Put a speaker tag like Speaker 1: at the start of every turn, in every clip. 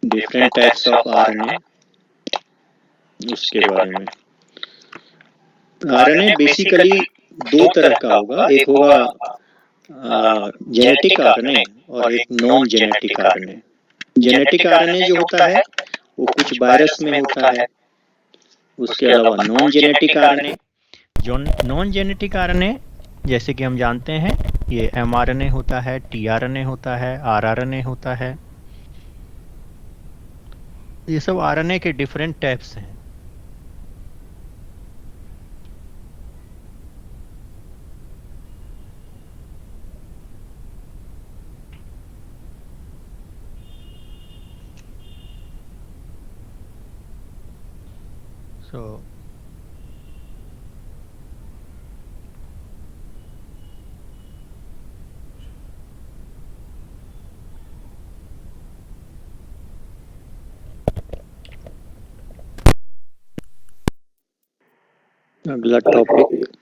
Speaker 1: Different types of RNA, उसके बारे में। आरएनए बेसिकली दो तरह का होगा, एक होगा जेनेटिक आरएनए और एक non genetic RNA. Genetic RNA जो होता है वो कुछ वायरस में होता है, उसके अलावा नॉन जेनेटिक आरएनए, जो नॉन जेनेटिक आरएनए जैसे कि हम जानते हैं ये एमआरएनए होता है, टीआरएनए होता है, आरआरएनए होता है। ये सब आरएनए के डिफरेंट टाइप्स हैं। सो अगला टॉपिक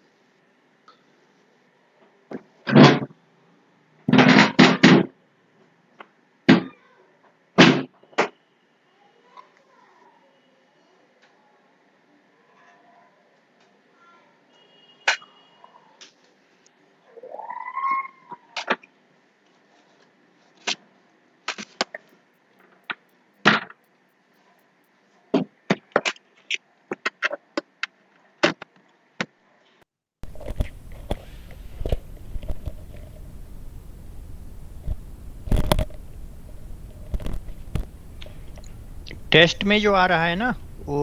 Speaker 1: टेस्ट में जो आ रहा है ना वो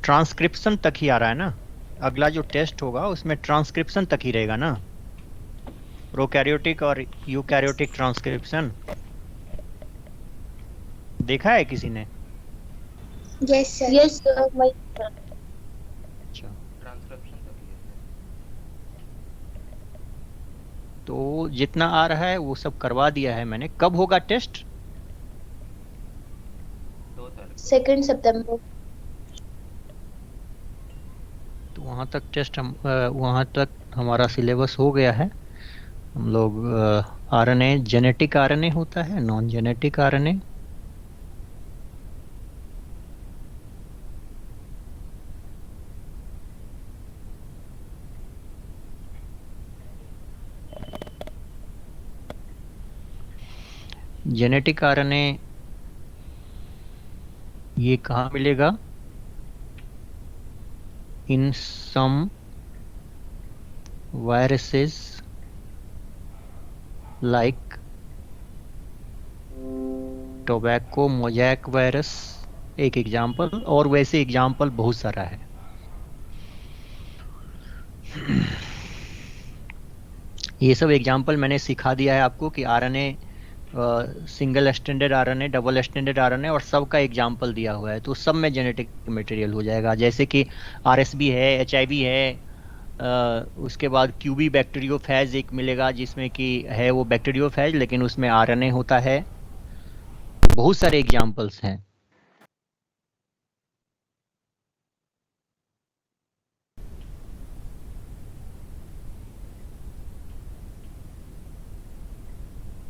Speaker 1: ट्रांसक्रिप्शन तक ही आ रहा है ना। अगला जो टेस्ट होगा उसमें ट्रांसक्रिप्शन तक ही रहेगा ना, प्रोकैरियोटिक और यूकैरियोटिक ट्रांसक्रिप्शन। देखा है किसी ने?
Speaker 2: Yes sir.
Speaker 1: अच्छा,
Speaker 3: ट्रांसक्रिप्शन तक ही है।
Speaker 1: तो जितना आ रहा है वो सब करवा दिया है मैंने। कब होगा टेस्ट?
Speaker 3: 2 तारीख को।
Speaker 2: 2 सितंबर।
Speaker 1: तो वहाँ तक टेस्ट वहाँ तक हमारा सिलेबस हो गया है। हम लोग आरएनए, जेनेटिक आरएनए होता है, non genetic RNA. Genetic RNA ये कहाँ मिलेगा? In some viruses like tobacco mosaic virus, एक एग्जाम्पल, और वैसे एग्जाम्पल बहुत सारा है। ये सब एग्जाम्पल मैंने सिखा दिया है आपको कि RNA, single standard RNA, double standard RNA और सब का एग्जाम्पल दिया हुआ है, तो सब में जेनेटिक मटेरियल हो जाएगा। जैसे कि आरएसबी है, एचआईवी है, उसके बाद क्यूबी बैक्टीरियोफेज एक मिलेगा जिसमें कि है वो बैक्टीरियोफेज लेकिन उसमें आरएनए होता है। बहुत सारे एग्जाम्पल्स हैं।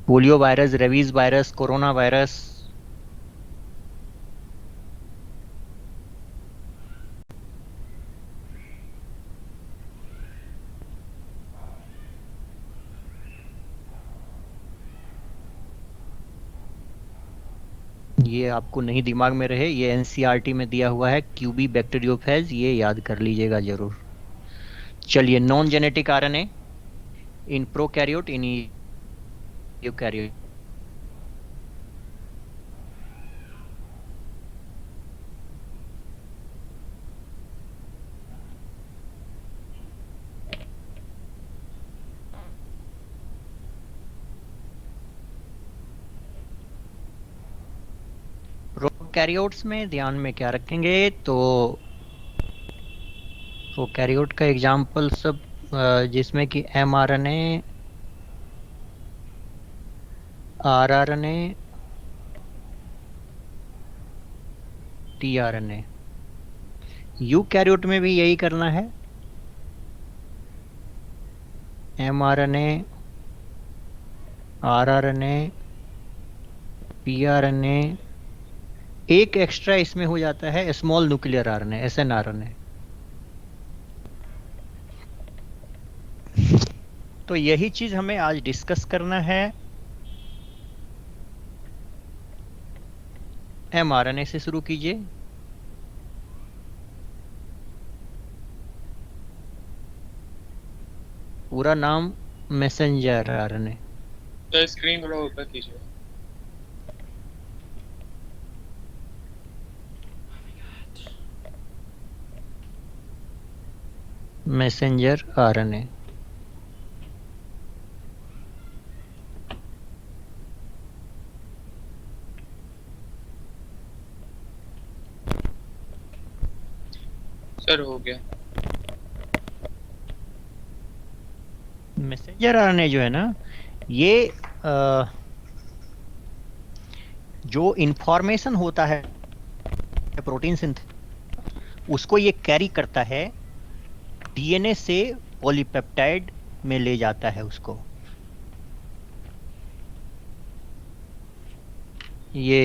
Speaker 1: Polio virus, rabies virus, corona virus. ये आपको नहीं दिमाग में रहे, ये एनसीईआरटी में दिया हुआ है, क्यूबी बैक्टीरियोफेज, ये याद कर लीजिएगा जरूर। चलिए, non genetic RNA in prokaryote, in eukaryote. Prokaryotes में ध्यान में क्या रखेंगे, तो प्रोकैरियोट का एग्जाम्पल सब जिसमें कि एमआरएनए, आरआरएनए, टीआरएनए। यूकैरियोट में भी यही करना है, एमआरएनए, आरआरएनए, टीआरएनए, एक एक्स्ट्रा इसमें हो जाता है small nuclear RNA, SN RNA. तो यही चीज हमें आज डिस्कस करना है। एमआरएनए से शुरू कीजिए। पूरा नाम मैसेंजर आरएनए।
Speaker 4: तो स्क्रीन थोड़ा ऊपर कीजिए।
Speaker 1: Messenger RNA.
Speaker 4: सर हो गया।
Speaker 1: मैसेंजर आरएनए जो है ना, ये जो इंफॉर्मेशन होता है प्रोटीन सिंथेसिस, उसको ये कैरी करता है, डीएनए से पॉलीपेप्टाइड में ले जाता है उसको। ये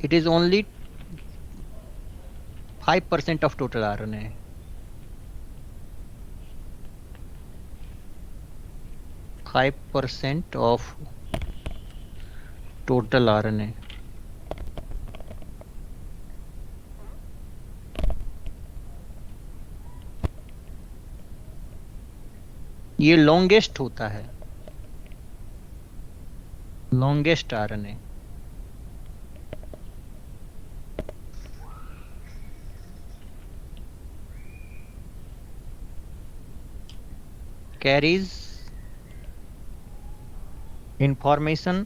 Speaker 1: it is only 5% of total RNA. 5% of total RNA. ये लॉन्गेस्ट होता है, longest RNA. carries information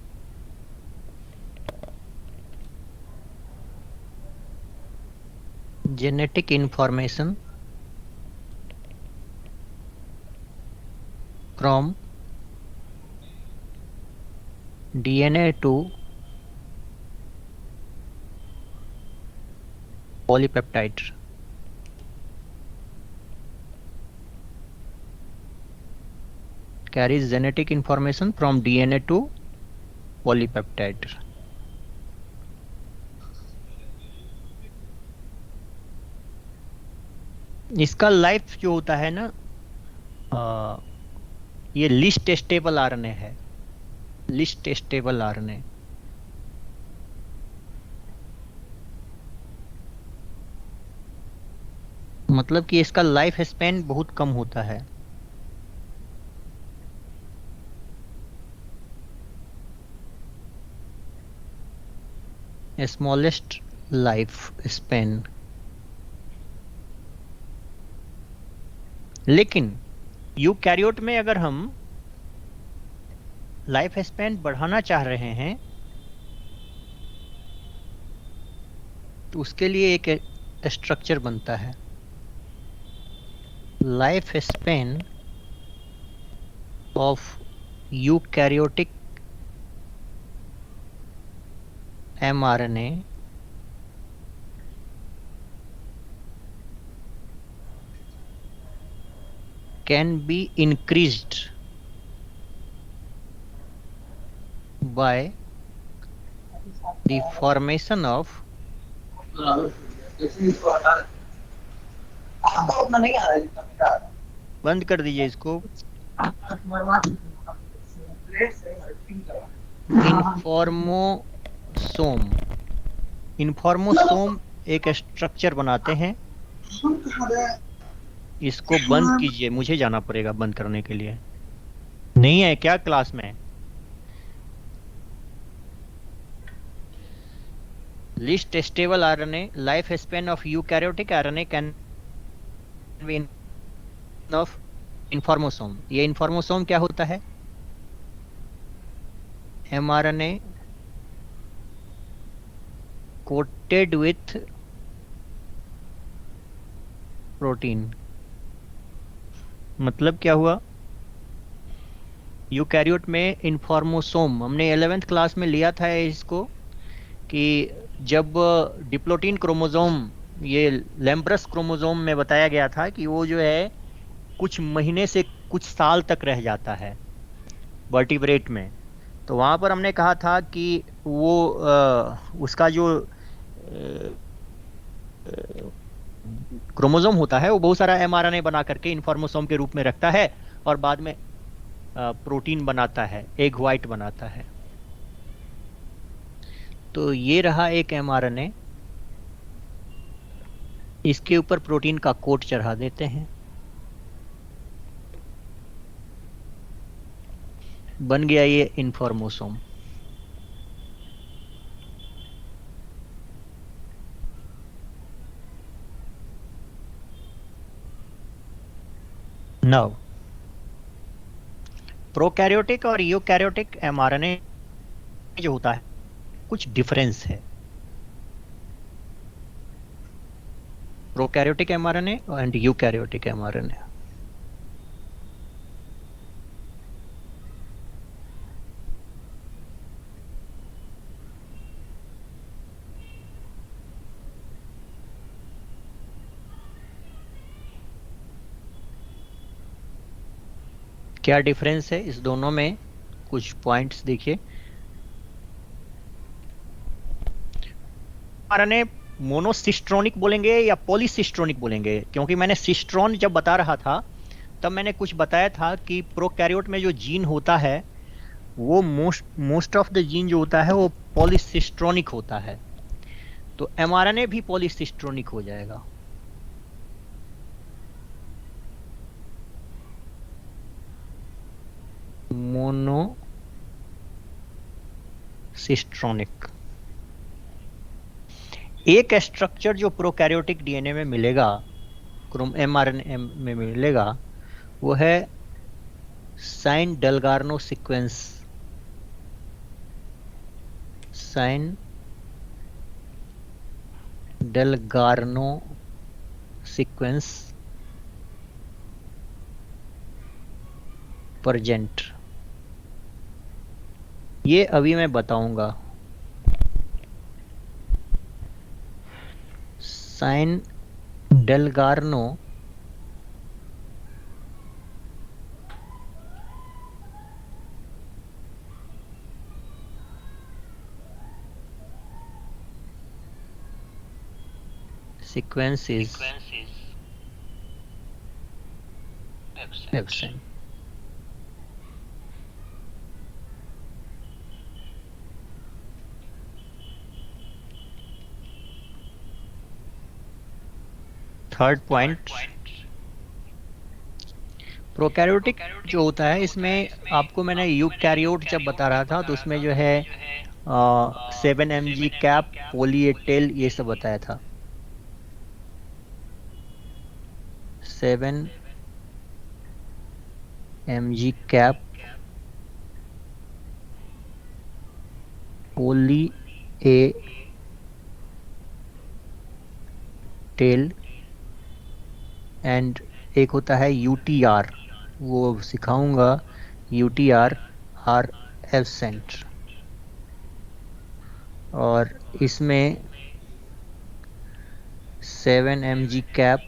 Speaker 1: genetic information from DNA to polypeptide. Carries genetic information from DNA to polypeptide. इसका लाइफ जो होता है ना, ये लिस्ट स्टेबल आरएनए है, लिस्ट स्टेबल आरएनए। मतलब कि इसका लाइफ स्पैन बहुत कम होता है। Smallest life span. लेकिन यूकैरियोट में अगर हम लाइफ स्पैन बढ़ाना चाह रहे हैं तो उसके लिए एक स्ट्रक्चर बनता है, life span of eukaryotic mRNA can be increased by the formation of बंद कर दीजिए इसको। इन्फॉर्मोसोम एक स्ट्रक्चर बनाते हैं। इसको बंद कीजिए, मुझे जाना पड़ेगा बंद करने के लिए। नहीं है क्या क्लास में? Least stable RNA, life span of eukaryotic RNA can be of informosome. ये इन्फॉर्मोसोम क्या होता है? mRNA coated with protein. मतलब क्या हुआ? यूकैरियोट में इन्फॉर्मोसोम, हमने 11th क्लास में लिया था इसको, कि जब डिप्लोटीन क्रोमोसोम, ये लैम्ब्रस क्रोमोसोम में बताया गया था कि वो जो है कुछ महीने से कुछ साल तक रह जाता है वर्टिब्रेट में। तो वहाँ पर हमने कहा था कि वो उसका जो क्रोमोसोम होता है वो बहुत सारा एमआरएनए बना करके इन्फॉर्मोसोम के रूप में रखता है और बाद में प्रोटीन बनाता है, एग व्हाइट बनाता है। तो ये रहा एक एमआरएनए, इसके ऊपर प्रोटीन का कोट चढ़ा देते हैं, बन गया ये इन्फॉर्मोसोम। नाउ प्रोकैरियोटिक और यूकैरियोटिक एमआरएनए जो होता है कुछ डिफरेंस है। Prokaryotic mRNA and eukaryotic mRNA. क्या डिफरेंस है इस दोनों में, कुछ पॉइंट्स देखिए। आरएनए मोनोसिस्ट्रोनिक बोलेंगे या पॉलीसिस्ट्रोनिक बोलेंगे, क्योंकि मैंने सिस्ट्रॉन जब बता रहा था तब मैंने कुछ बताया था कि प्रोकैरियोट में जो जीन होता है वो मोस्ट ऑफ द जीन जो होता है वो पॉलीसिस्ट्रोनिक होता है, तो एमआरएनए भी पॉलीसिस्ट्रोनिक हो जाएगा। मोनोसिस्ट्रोनिक। एक स्ट्रक्चर जो प्रोकैरियोटिक डीएनए में मिलेगा, एमआरएनए में मिलेगा, वो है Shine Dalgarno sequence. Shine Dalgarno sequence present, ये अभी मैं बताऊंगा। Shine Dalgarno sequence is absent. Third point, prokaryotic जो होता है इसमें आपको मैंने यूकैरियोट जब बता रहा था तो उसमें जो है 7 mg cap, poly A tail, ये सब बताया था। 7 mg cap, poly A tail and एक होता है यूटीआर, वो सिखाऊंगा। यूटीआर आर एब्सेंट, और इसमें 7 mg cap,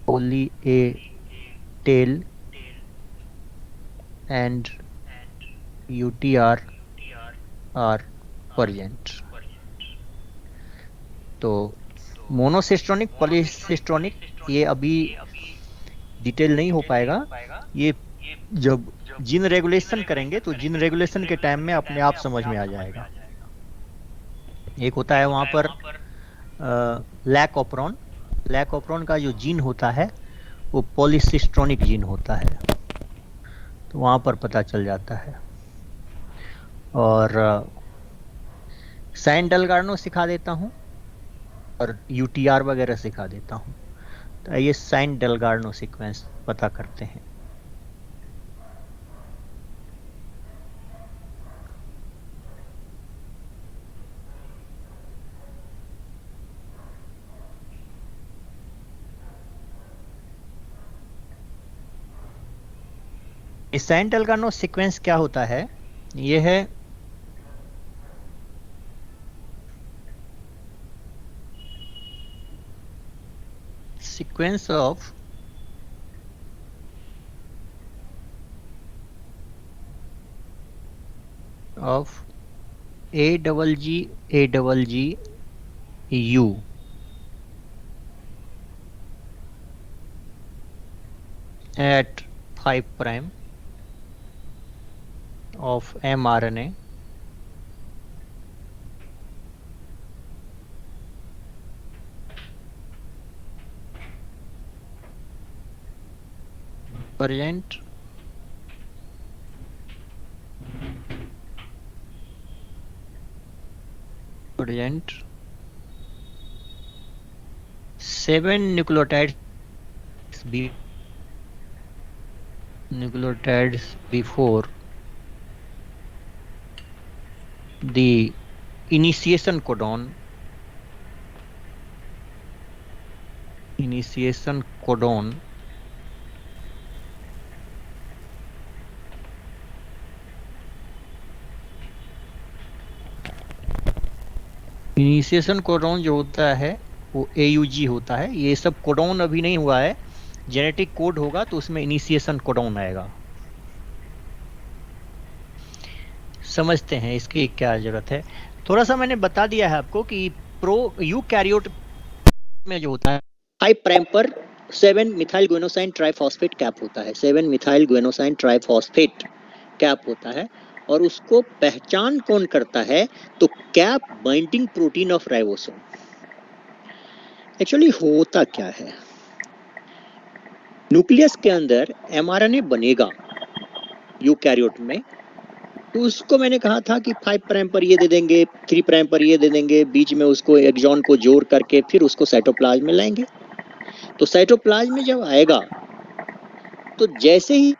Speaker 1: poly A tail and UTR are present. तो मोनोसिस्ट्रोनिक, पॉलीसिस्ट्रोनिक, ये अभी डिटेल नहीं हो पाएगा। ये जब जीन रेगुलेशन करेंगे तो जीन रेगुलेशन के टाइम में अपने आप समझ में आ जाएगा। एक होता है वहाँ पर लैक ऑपरॉन, लैक ऑपरॉन का जो जीन होता है वो पॉलीसिस्ट्रोनिक जीन होता है, तो वहाँ पर पता चल जाता है। और साइन डेलगार्नो सिखा देता हूँ और यूटीआर वगैरह सिखा देता हूँ। तो ये साइन डेलगार्नो सीक्वेंस पता करते हैं। इस साइन डेलगार्नो सीक्वेंस क्या होता है, ये है sequence of of AGGU at 5 prime of mRNA present present 7 nucleotides before the initiation codon initiation codon जो होता है वो AUG होता है। ये सब कोडॉन अभी नहीं हुआ है, जेनेटिक कोड होगा तो उसमें इनिशिएशन कोडॉन आएगा। समझते हैं इसकी क्या जरूरत है। थोड़ा सा मैंने बता दिया है आपको कि यूकैरियोट में जो होता है 5 प्राइम पर 7 मिथाइल ग्वेनोसाइन ट्राइफॉस्फेट कैप होता है, 7 मिथाइल ग्वेनोसाइन ट्राइफॉस्फेट कैप होता है। और उसको पहचान कौन करता है? तो cap binding protein of ribosome. Actually होता क्या है, न्यूक्लियस के अंदर mRNA बनेगा यूकैरियोट में, तो उसको मैंने कहा था कि 5 प्राइम पर ये दे देंगे, 3 प्राइम पर ये दे देंगे, बीच में उसको एक्सॉन को जोड़ करके फिर उसको साइटोप्लाज्म में लाएंगे। तो साइटोप्लाज्म में जब आएगा तो जैसे ही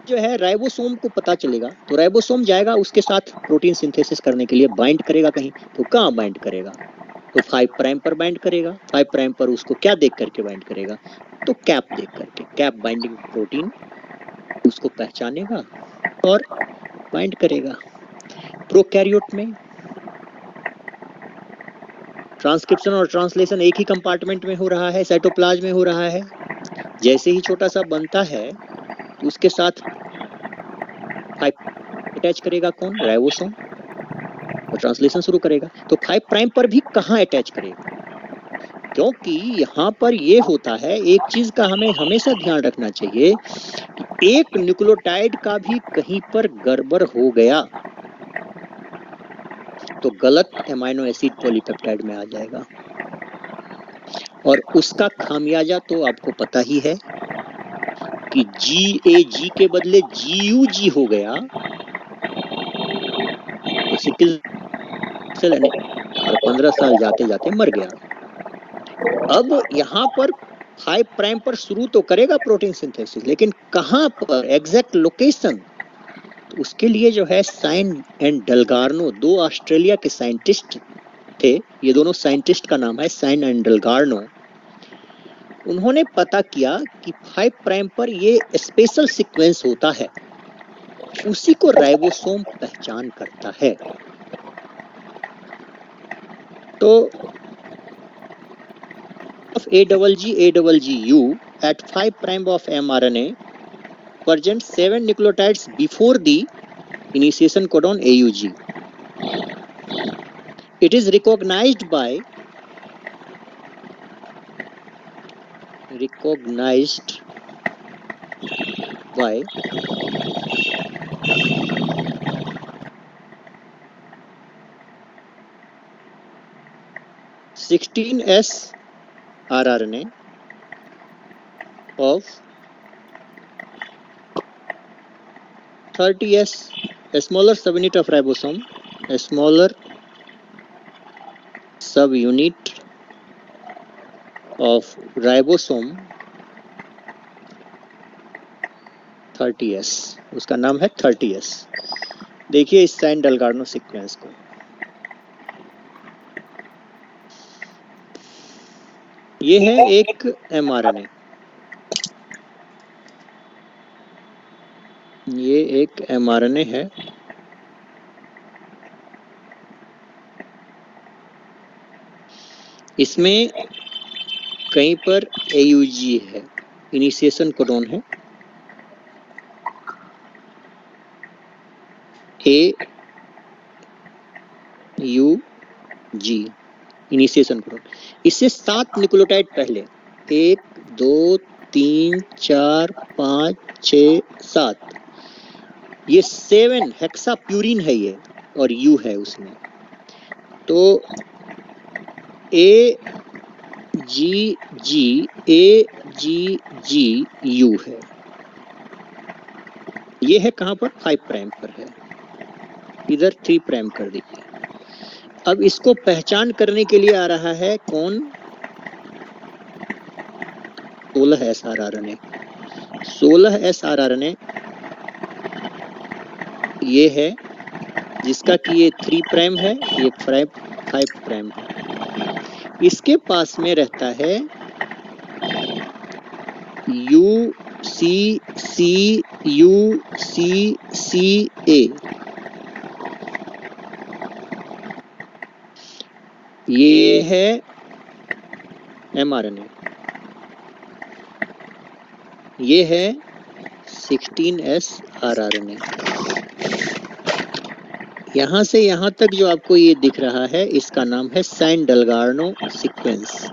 Speaker 1: जो है राइबोसोम को पता चलेगा, तो राइबोसोम जाएगा उसके साथ प्रोटीन सिंथेसिस करने के लिए, बाइंड करेगा कहीं। तो कहाँ बाइंड करेगा? तो 5 प्राइम पर बाइंड करेगा। 5 प्राइम पर उसको क्या देख करके बाइंड करेगा? तो कैप देख करके, कैप बाइंडिंग प्रोटीन उसको पहचानेगा और बाइंड करेगा। प्रोकैरियोट में ट्रांसक्रिप्शन और ट्रांसलेशन एक ही कंपार्टमेंट में हो रहा है, साइटोप्लाज्म में हो रहा है। जैसे ही छोटा सा बनता है तो उसके साथ 5 अटैच करेगा कौन? राइबोसोम, और ट्रांसलेशन शुरू करेगा। तो 5 प्राइम पर भी कहाँ अटैच करेगा? क्योंकि यहाँ पर ये होता है, एक चीज का हमें हमेशा ध्यान रखना चाहिए, एक न्यूक्लियोटाइड का भी कहीं पर गड़बड़ हो गया तो गलत एमाइनो एसिड पॉलीपेप्टाइड में आ जाएगा, और उसका खामियाजा तो आपको पता ही है कि GAG के बदले GUG हो गया, तो सिकल सेल और 15 साल जाते जाते मर गया। अब यहाँ पर 5 प्राइम पर शुरू तो करेगा प्रोटीन सिंथेसिस, लेकिन कहाँ पर एग्जैक्ट लोकेशन? तो उसके लिए जो है साइन एंड डलगार्नो, 2 ऑस्ट्रेलिया के साइंटिस्ट थे, ये दोनों साइंटिस्ट का नाम है साइन एंड डलगार्नो। उन्होंने पता किया कि 5 प्राइम पर ये स्पेशल सीक्वेंस होता है, उसी को राइबोसोम पहचान करता है। तो of AGGU at 5 prime of mRNA present 7 nucleotides before the initiation codon AUG. It is recognized by 16S rRNA of 30S, a smaller subunit of ribosome, a smaller subunit of ribosome 30S, उसका नाम है 30S। देखिए इस sign डलगार्नो sequence को, ये है एक mRNA, ये एक mRNA है। इसमें कहीं पर AUG है, इनिशिएशन कोडॉन है, ए यू जी, इनिशिएशन कोडोन। इससे 7 न्यूक्लियोटाइड पहले, 1 2 3 4 5 6 7, ये 7 हेक्साप्यूरिन है ये, और यू है उसमें। तो ए जी यू है। ये है कहाँ पर? 5 प्राइम पर है, इधर 3 प्राइम कर दीजिए। अब इसको पहचान करने के लिए आ रहा है कौन? 16 SRRNA। 16 SRRNA ये है, जिसका कि ये 3 प्राइम है, ये 5 प्राइम है। इसके पास में रहता है यू सी ए। ये है mRNA, ये है 16 SRRNA। यहाँ से यहाँ तक जो आपको ये दिख रहा है, इसका नाम है सैन-डलगार्नो सीक्वेंस।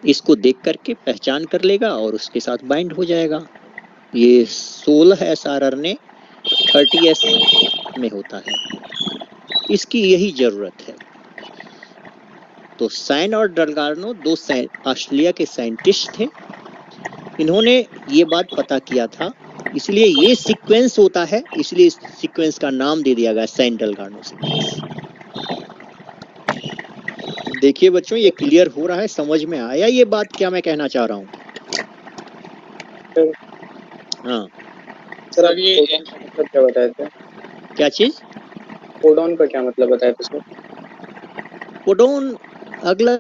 Speaker 1: इसको देख करके पहचान कर लेगा और उसके साथ बाइंड हो जाएगा। ये 16 SRRNA 30S में होता है, इसकी यही जरूरत है। तो सैन और डलगार्नो 2 ऑस्ट्रेलिया के साइंटिस्ट थे, इन्होंने ये बात पता किया था, इसलिए ये सीक्वेंस होता है, इसलिए इस सीक्वेंस का नाम दे दिया गया सैन डलगार्नो सीक्वेंस। देखिए बच्चों, ये क्लियर हो रहा है, समझ में आया ये बात क्या मैं कहना चाह रहा हूँ? हाँ
Speaker 4: सर अब ये कोडॉन का मतलब क्या बताए थे?
Speaker 1: क्या चीज?
Speaker 4: कोडॉन का क्या मतलब बताए थे सर?
Speaker 1: कोडोन, अगला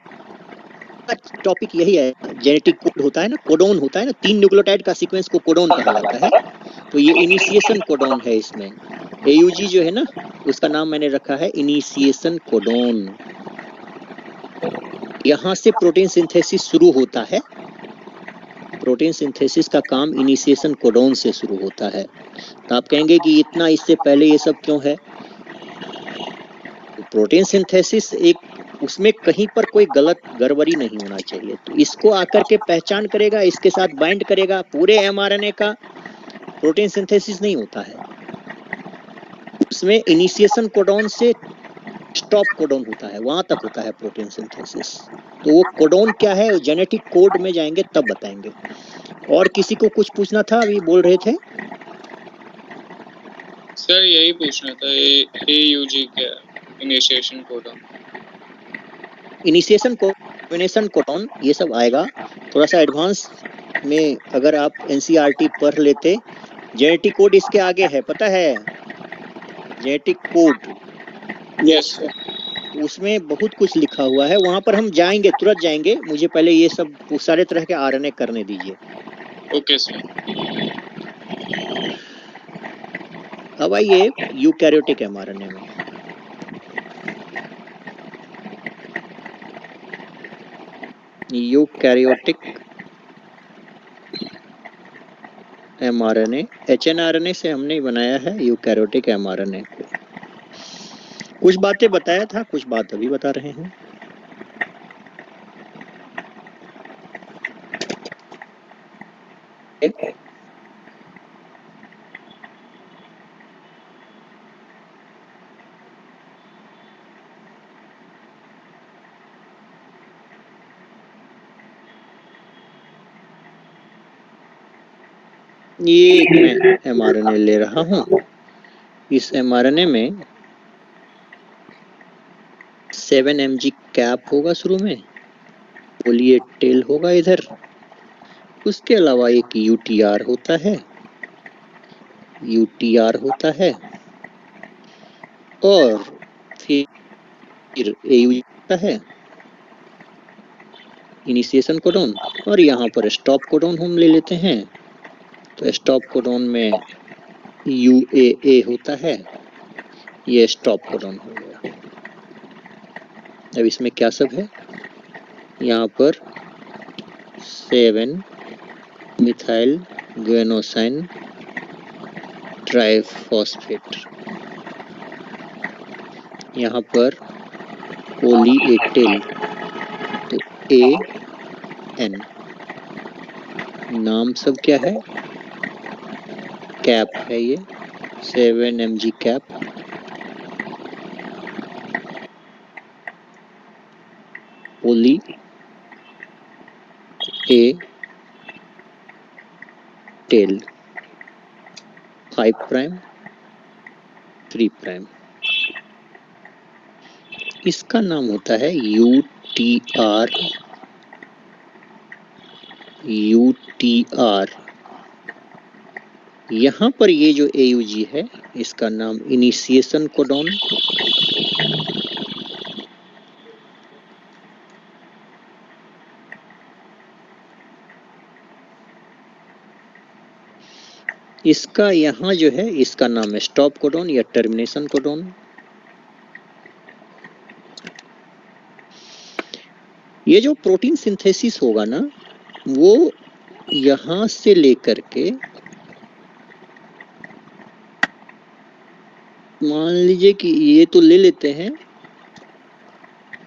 Speaker 1: टॉपिक यही है। जेनेटिक कोड होता है ना, कोडोन होता है ना, 3 न्यूक्लियोटाइड का सीक्वेंस को कोडोन कहा जाता है। तो ये इनिशिएशन कोडोन है। इसमें AUG जो है ना, उसका नाम मैंने रखा है इनिशिएशन कोडोन। यहाँ से प्रोटीन सिंथेसिस शुरू होता है। प्रोटीन सिंथेसिस का काम इनिशिएशन कोडोन से शुरू होता है। तो आप कहेंगे कि इतना इससे पहले ये सब क्यों है? प्रोटीन सिंथेसिस एक, उसमें कहीं पर कोई गलत गड़बड़ी नहीं होना चाहिए। तो इसको आकर के पहचान करेगा, इसके साथ बाइंड करेगा। पूरे mRNA का प्रोटीन सिंथेसिस नहीं होता है, उसमें इनिशिएशन कोडोन से स्टॉप कोडोन होता है, वहां तक होता है प्रोटीन सिंथेसिस। तो वो कोडोन क्या है, जेनेटिक कोड में जाएंगे तब बताएंगे। और किसी को कुछ पूछना था? अभी बोल रहे थे
Speaker 4: सर, यही पूछना था, AUG क्या initiation codon?
Speaker 1: Initiation combination codon ये सब आएगा थोड़ा सा एडवांस में। अगर आप NCERT पढ़ लेते, जेनेटिक कोड इसके आगे है, पता है? Genetic code,
Speaker 4: yes sir.
Speaker 1: उसमें बहुत कुछ लिखा हुआ है, वहां पर हम जाएंगे, तुरंत जाएंगे। मुझे पहले ये सब सारे तरह के RNA करने दीजिए।
Speaker 4: Okay sir.
Speaker 1: अब आइए यूकैरियोटिक mRNA में। यूकैरियोटिक mRNA, hnRNA से हमने बनाया है यूकैरियोटिक mRNA को। कुछ बातें बताया था, कुछ बात अभी बता रहे हैं। ये एक मैं mRNA ले रहा हूं। इस mRNA में 7 mg कैप होगा शुरू में, पोली A टेल होगा इधर। उसके अलावा एक UTR होता है, UTR होता है, और फिर AUG होता है, इनिशिएशन कोडोन। और यहाँ पर स्टॉप कोडोन हम ले लेते हैं। तो स्टॉप कोडोन में UAA होता है, ये स्टॉप कोडोन हो गया। अब इसमें क्या सब है, यहाँ पर 7 मिथाइल ग्वेनोसाइन ट्राइफॉस्फेट, यहाँ पर पोली एटेल, तो AN, नाम सब क्या है, कैप है ये 7 mg cap, poly A tell 5 prime 3 prime, इसका नाम होता है UTR। यहाँ पर ये जो AUG है इसका नाम इनिशिएशन कोडॉन, इसका यहाँ जो है इसका नाम है स्टॉप कोडॉन या टर्मिनेशन कोडॉन। ये जो प्रोटीन सिंथेसिस होगा ना वो यहाँ से लेकर के मान लीजिए कि ये तो ले लेते हैं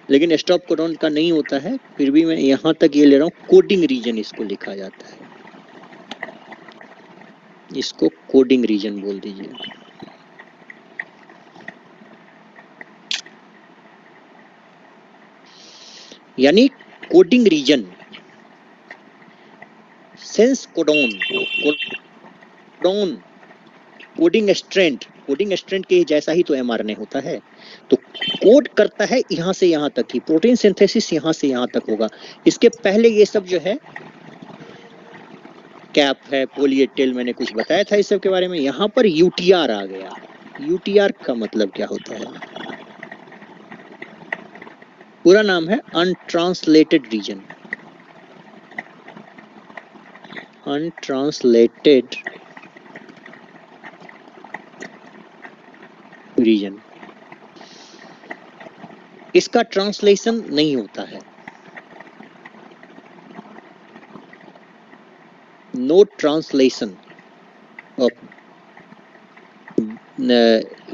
Speaker 1: लेकिन स्टॉप कोडॉन का नहीं होता है, फिर भी मैं यहाँ तक ये ले रहा हूँ, कोडिंग रीजन इसको लिखा जाता है, इसको कोडिंग रीजन बोल दीजिए। यानी coding region, sense codon, coding strand के जैसा ही तो mRNA होता है, तो कोड करता है यहाँ से यहाँ तक ही, प्रोटीन सिंथेसिस यहाँ से यहाँ तक होगा। इसके पहले ये सब जो है कैप है, पोली ए टेल, मैंने कुछ बताया था इस सब के बारे में। यहाँ पर UTR आ गया। UTR का मतलब क्या होता है, पूरा नाम है अनट्रांसलेटेड रीजन, अनट्रांसलेटेड रीजन। इसका ट्रांसलेशन नहीं होता है, नो ट्रांसलेशन ऑफ,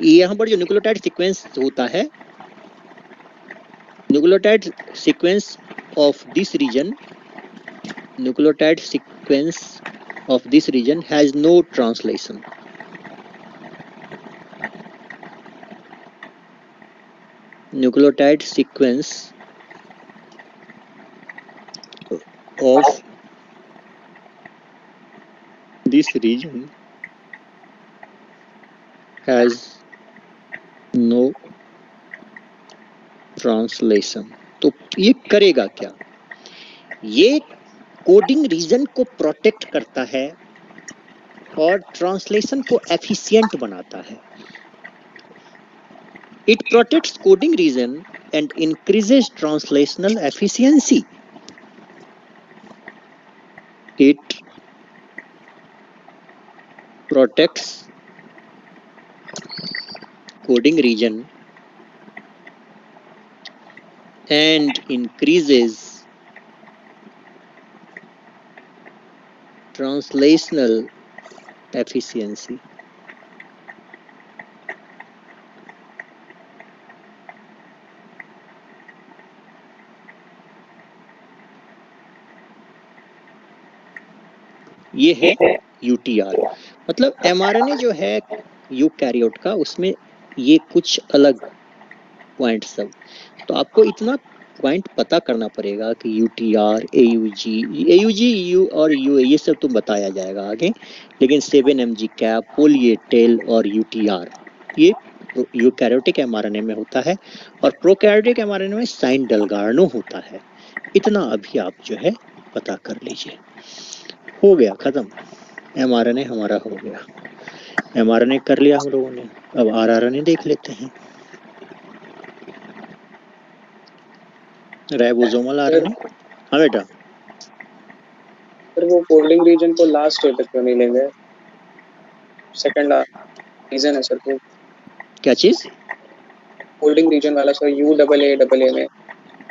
Speaker 1: यहाँ पर जो न्यूक्लियोटाइड सीक्वेंस होता है, nucleotide sequence of this region, nucleotide sequence of this region has no translation. Nucleotide sequence of this region has no translation. तो ये करेगा क्या, ये कोडिंग रीजन को प्रोटेक्ट करता है और ट्रांसलेशन को एफिशिएंट बनाता है। It protects coding region and increases translational efficiency. It protects coding region and increases translational efficiency. ये है UTR, मतलब mRNA जो है यूकैरियोट का, उसमें ये कुछ अलग पॉइंट सब, तो आपको इतना पॉइंट पता करना पड़ेगा कि UTR, AUG U और UA ये सब तो बताया जाएगा आगे, लेकिन 7 mg cap, poly A tell और UTR ये यूकैरियोटिक mRNA में होता है और प्रोकैरियोटिक mRNA में साइन डेल्गार्नो होता है। इतना अभी आप जो है पता कर लीजिए। हो गया खत्म, mRNA हमारा हो गया, mRNA कर लिया हम लोगों ने। अब rRNA देख लेते हैं। राइबोसोमल RNA, हाँ बेटा।
Speaker 4: सर वो कोडिंग रीजन को लास्ट स्टेज तक क्यों नहीं लेंगे, सेकंड रीजन है सर वो।
Speaker 1: क्या चीज?
Speaker 4: कोडिंग रीजन वाला सर UAA में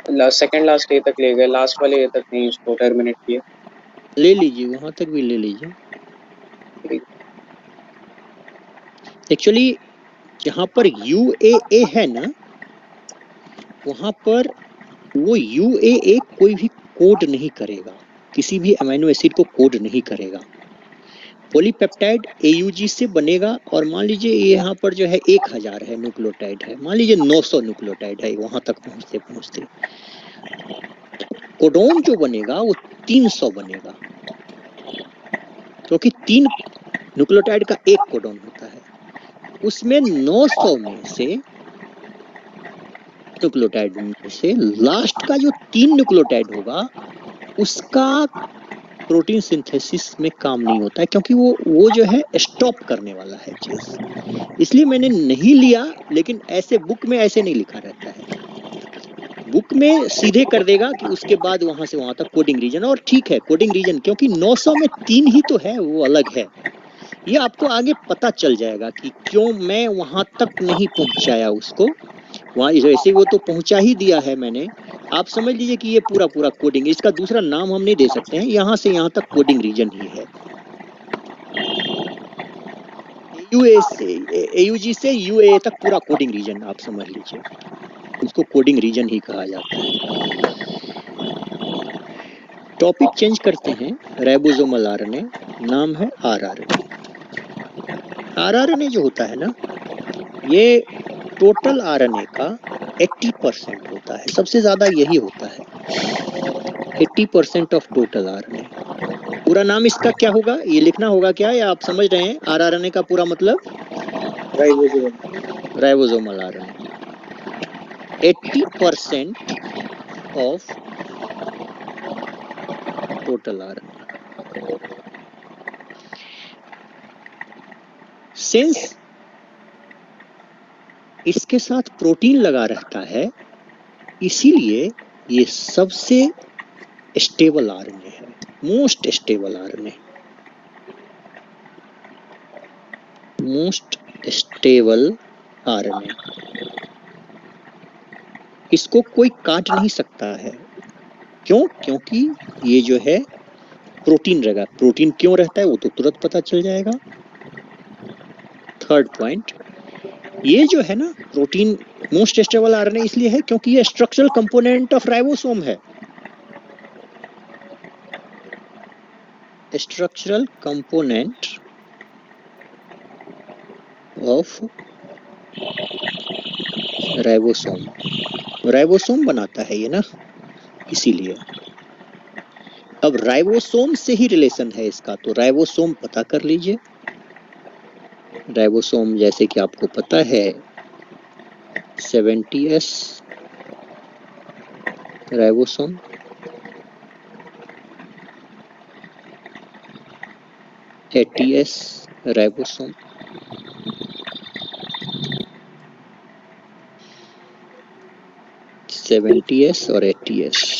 Speaker 4: सेकंड लास्ट ए तक ले गए, लास्ट वाले ए तक नहीं उसको टर्मिनेट किए।
Speaker 5: ले लीजिए, वहां तक भी ले लीजिए। एक्चुअली जहां पर UAA है ना, वहां पर वो UAA कोई भी कोड नहीं करेगा, किसी भी अमीनो एसिड को कोड नहीं करेगा। पॉलीपेप्टाइड AUG से बनेगा और मान लीजिए यहाँ पर जो है 1000 है न्यूक्लियोटाइड है, मान लीजिए 900 न्यूक्लियोटाइड है वहां तक पहुंचते पहुंचते, कोडोन जो बनेगा वो 300 बनेगा, क्योंकि 3 न्यूक्लियोटाइड का एक कोडोन होता है। उसमें 900 में से न्यूक्लियोटाइड में से लास्ट का जो 3 न्यूक्लियोटाइड होगा उसका प्रोटीन सिंथेसिस में काम नहीं होता है, क्योंकि वो जो है स्टॉप करने वाला है चीज, इसलिए मैंने नहीं लिया। लेकिन ऐसे बुक में ऐसे नहीं लिखा रहता है, बुक में सीधे कर देगा कि उसके बाद वहां से वहां तक कोडिंग रीजन, और ठीक है कोडिंग रीजन, क्योंकि 900 में 3 ही तो है, वो अलग है। ये आपको आगे पता चल जाएगा कि क्यों मैं वहां तक नहीं पहुंचाया उसको, वहां वैसे वो तो पहुंचा ही दिया है मैंने। आप समझ लीजिए कि ये पूरा पूरा कोडिंग, इसका दूसरा नाम हम नहीं दे सकते हैं, यहाँ से यहाँ तक कोडिंग रीजन ही है। AUG से UAA तक पूरा कोडिंग रीजन आप समझ लीजिए, उसको कोडिंग रीजन ही कहा जाता है। टॉपिक चेंज करते हैं, राइबोसोमल RNA, नाम है rRNA। rRNA जो होता है ना, ये टोटल RNA का 80% होता है, सबसे ज्यादा यही होता है, 80% ऑफ टोटल RNA। पूरा नाम इसका क्या होगा ये लिखना होगा क्या, या आप समझ रहे हैं rRNA का पूरा मतलब? Ribosomal RNA 80% of total RNA। Since इसके साथ प्रोटीन लगा रहता है, इसीलिए ये सबसे स्टेबल RNA है, most stable RNA, most stable RNA। इसको कोई काट नहीं सकता है, क्यों? क्योंकि ये जो है प्रोटीन रहेगा। प्रोटीन क्यों रहता है वो तो तुरंत पता चल जाएगा। थर्ड पॉइंट, ये जो है ना प्रोटीन मोस्ट स्टेबल RNA इसलिए है क्योंकि ये स्ट्रक्चरल कंपोनेंट ऑफ राइबोसोम है, structural component of ribosome. Ribosome बनाता है ये ना, इसीलिए। अब राइबोसोम से ही रिलेशन है इसका, तो राइबोसोम पता कर लीजिए। राइबोसोम जैसे कि आपको पता है 70S ribosome, 80S ribosome, 70S और 80S।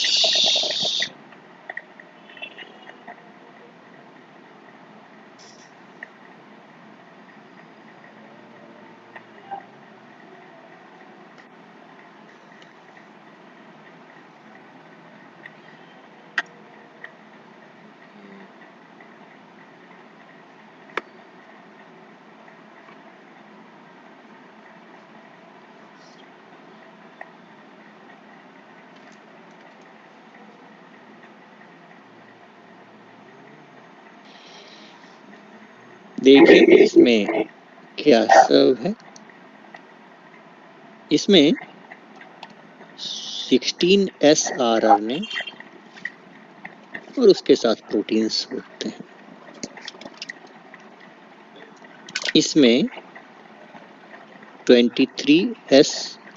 Speaker 5: देखिए इसमें क्या सब है, इसमें 16S RNA और उसके साथ प्रोटीन्स होते हैं। इसमें 23S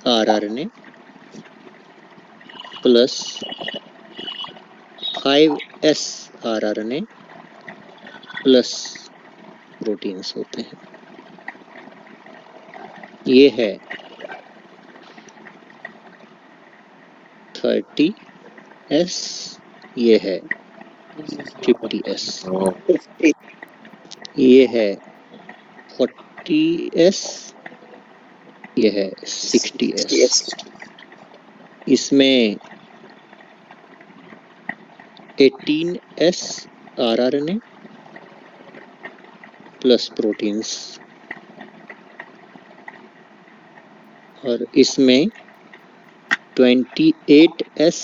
Speaker 5: RNA plus 5S RNA plus proteins होते हैं। ये है 30S, ये है 50S, ये है 40S, ये है 60S। इसमें 18S rRNA प्लस प्रोटीन्स, और इसमें 28S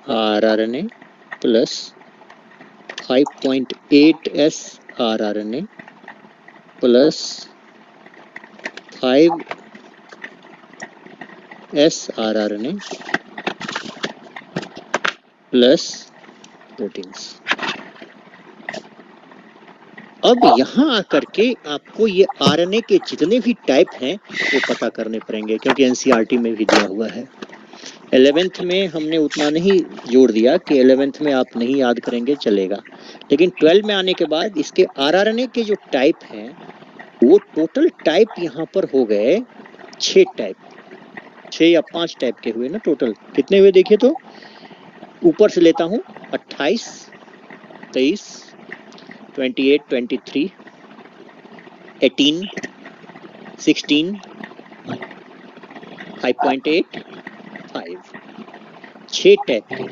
Speaker 5: rRNA plus 5.8S rRNA plus 5S rRNA plus proteins. अब यहाँ आकर के आपको ये आरएनए के जितने भी टाइप हैं वो पता करने पड़ेंगे, क्योंकि एनसीईआरटी में भी दिया हुआ है। 11th में हमने उतना नहीं जोड़ दिया कि 11th में आप नहीं याद करेंगे चलेगा, लेकिन 12 में आने के बाद इसके आरआरएनए के जो टाइप हैं वो टोटल टाइप यहाँ पर हो गए 6 टाइप, 6 या 5 टाइप के हुए ना। टोटल कितने हुए देखिए तो, ऊपर से लेता हूँ 28, 23, 28, 23, 18, 16, 5.8, 5, 6 टाइप के।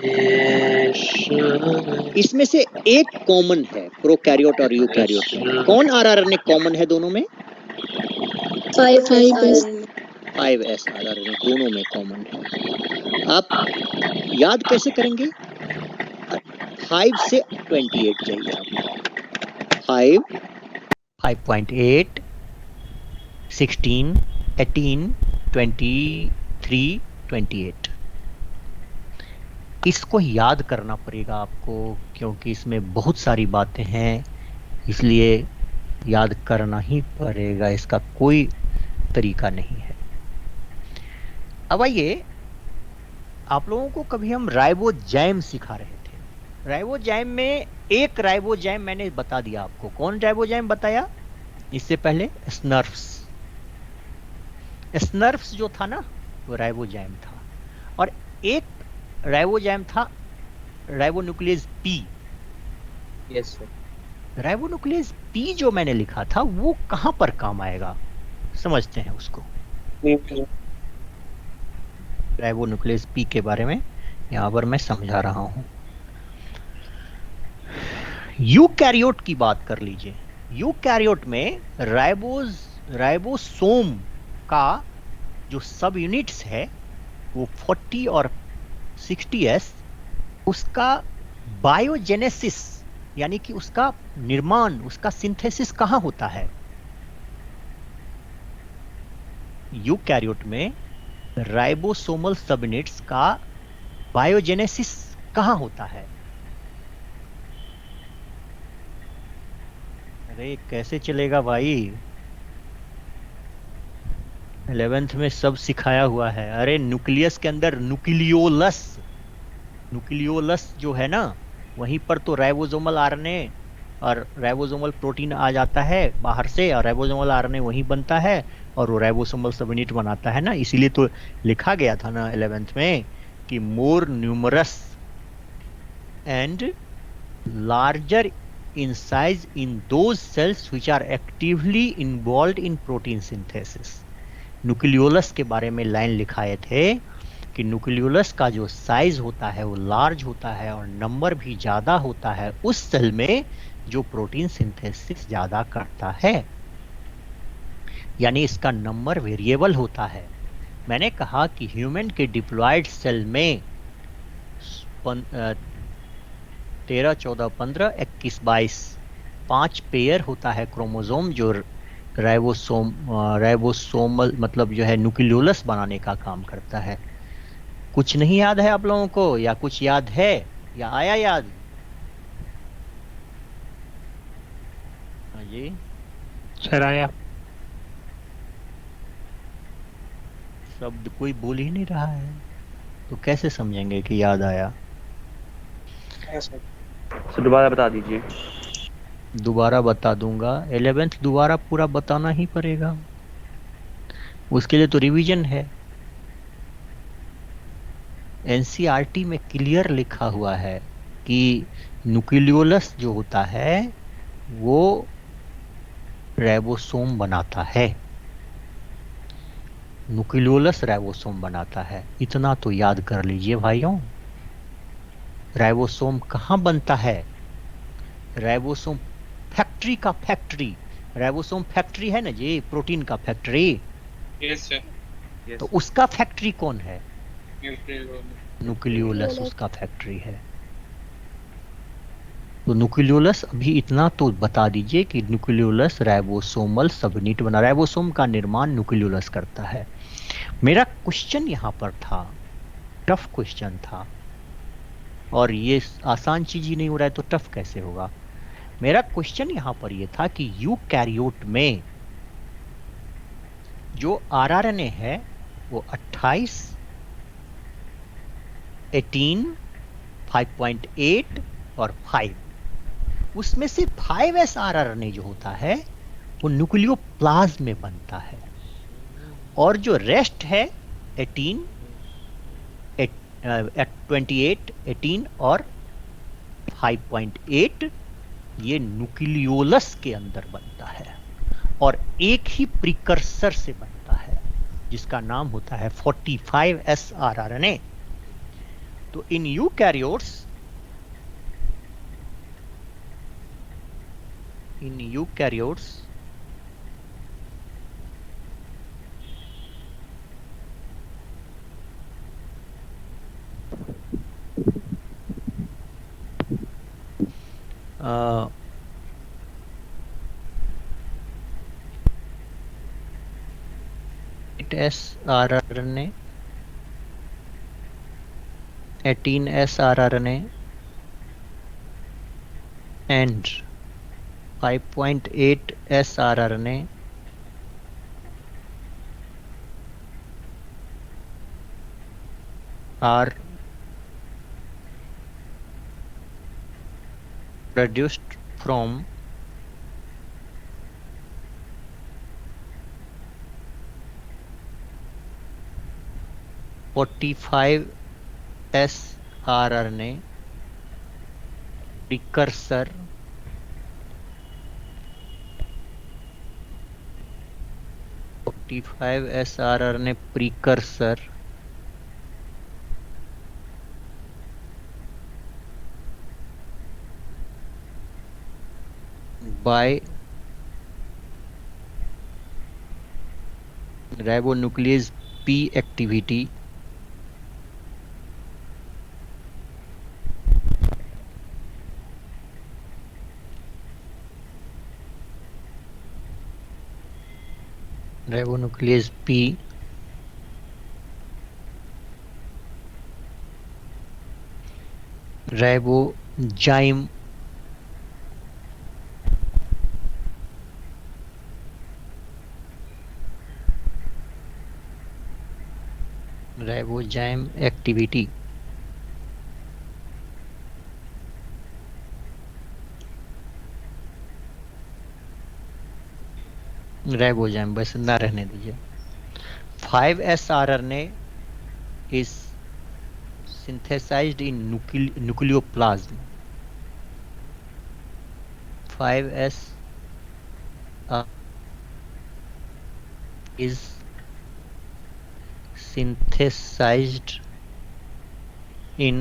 Speaker 5: इसमें से एक कॉमन है प्रोकैरियोट और यूकैरियोट में। कौन आरआरएनए कॉमन है दोनों में? 5S आरआरएनए दोनों में कॉमन है। आप याद कैसे करेंगे? 5 से 28 जाइए आप। 5,
Speaker 1: 5.8, 16, 18, 23, 28। इसको याद करना पड़ेगा आपको, क्योंकि इसमें बहुत सारी बातें हैं, इसलिए याद करना ही पड़ेगा, इसका कोई तरीका नहीं है। अब आइए, आप लोगों को कभी हम राइबोजाइम सिखा रहे थे। राइबोजाइम में एक राइबोजाइम मैंने बता दिया आपको। कौन राइबोजाइम बताया इससे पहले? स्नर्फ्स जो था ना वो राइबोजाइम था, और एक राइबोजाइम था ribonuclease P.
Speaker 4: Yes sir.
Speaker 1: Ribonuclease P जो मैंने लिखा था वो कहां पर काम आएगा, समझते हैं उसको? राइबोन्यूक्लियस पी के बारे में यहां पर मैं समझा रहा हूं। यूकैरियोट की बात कर लीजिए। यूकैरियोट में राइबोसोम का जो सब यूनिट्स है वो 40 और 60S, उसका बायोजेनेसिस यानी कि उसका निर्माण, उसका सिंथेसिस कहाँ होता है? यूकैरियोट में राइबोसोमल सब यूनिट्स का बायोजेनेसिस कहाँ होता है? अरे कैसे चलेगा भाई, 11th में सब सिखाया हुआ है। अरे न्यूक्लियस के अंदर न्यूक्लियोलस जो है ना, वहीं पर तो राइबोसोमल आरएनए और राइबोसोमल प्रोटीन आ जाता है बाहर से, और राइबोसोमल आरएनए वहीं बनता है और वो राइबोसोमल सब यूनिट बनाता है ना। इसीलिए तो लिखा गया था ना 11th में कि more numerous and larger in size in those cells which are actively involved in protein synthesis। Nucleolus के बारे में लाइन लिखाए थे कि न्यूक्लियोलस का जो साइज होता है वो लार्ज होता है और नंबर भी ज्यादा होता है उस सेल में जो प्रोटीन सिंथेसिस ज्यादा करता है, यानी इसका नंबर वेरिएबल होता है। मैंने कहा कि ह्यूमन के डिप्लॉयड सेल में 13, 14, 15, 21, 22 5 पेयर होता है क्रोमोसोम, जो राइबोसोमल मतलब जो है न्यूक्लियोलस बनाने का काम करता है। कुछ नहीं याद है आप लोगों को, या कुछ याद है, या आया याद? हाँ जी
Speaker 6: सर आया।
Speaker 1: शब्द कोई बोल ही नहीं रहा है तो कैसे समझेंगे कि याद आया?
Speaker 6: सर दोबारा बता दीजिए।
Speaker 1: दोबारा बता दूंगा। 11th दोबारा पूरा बताना ही पड़ेगा, उसके लिए तो रिवीजन है। एनसीईआरटी में क्लियर लिखा हुआ है कि न्यूक्लियोलस जो होता है वो राइबोसोम बनाता है, न्यूक्लियोलस राइबोसोम बनाता है। इतना तो याद कर लीजिए भाइयों। राइबोसोम कहाँ बनता है? राइबोसोम फैक्ट्री का फैक्ट्री, राइबोसोम फैक्ट्री है ना जी, प्रोटीन का फैक्ट्री।
Speaker 4: Yes sir.
Speaker 3: Yes,
Speaker 1: तो
Speaker 3: sir.
Speaker 1: उसका फैक्ट्री कौन है?
Speaker 4: न्यूक्लियोलस।
Speaker 1: न्यूक्लियोलस उसका फैक्ट्री है। तो न्यूक्लियोलस, अभी इतना तो बता दीजिए कि न्यूक्लियोलस राइबोसोमल सबयूनिट बना, राइबोसोम का निर्माण न्यूक्लियोलस करता है। मेरा क्वेश्चन यहाँ पर था, टफ क्वेश्चन था, और ये आसान चीज ही नहीं हो रहा है तो टफ कैसे होगा? मेरा क्वेश्चन यहाँ पर ये था कि यूकैरियोट में जो आरआरएनए है वो 28, 18, 5.8 और 5, उसमें से 5s आरआरएनए जो होता है वो न्यूक्लियोप्लाज्म में बनता है, और जो रेस्ट है 18, 28, 18 और 5.8 ये न्यूक्लियोलस के अंदर बनता है, और एक ही प्रिकर्सर से बनता है जिसका नाम होता है 45s आरआरएनए। तो in eukaryotes, S rRNA, 18S rRNA and 5.8S rRNA are produced from (45S rRNA precursor by ribonuclease P activity ribonuclease P ribozyme activity ribozyme, बस ना रहने दीजिए। 5s rRNA is synthesized in nucleoplasm. 5s is synthesized in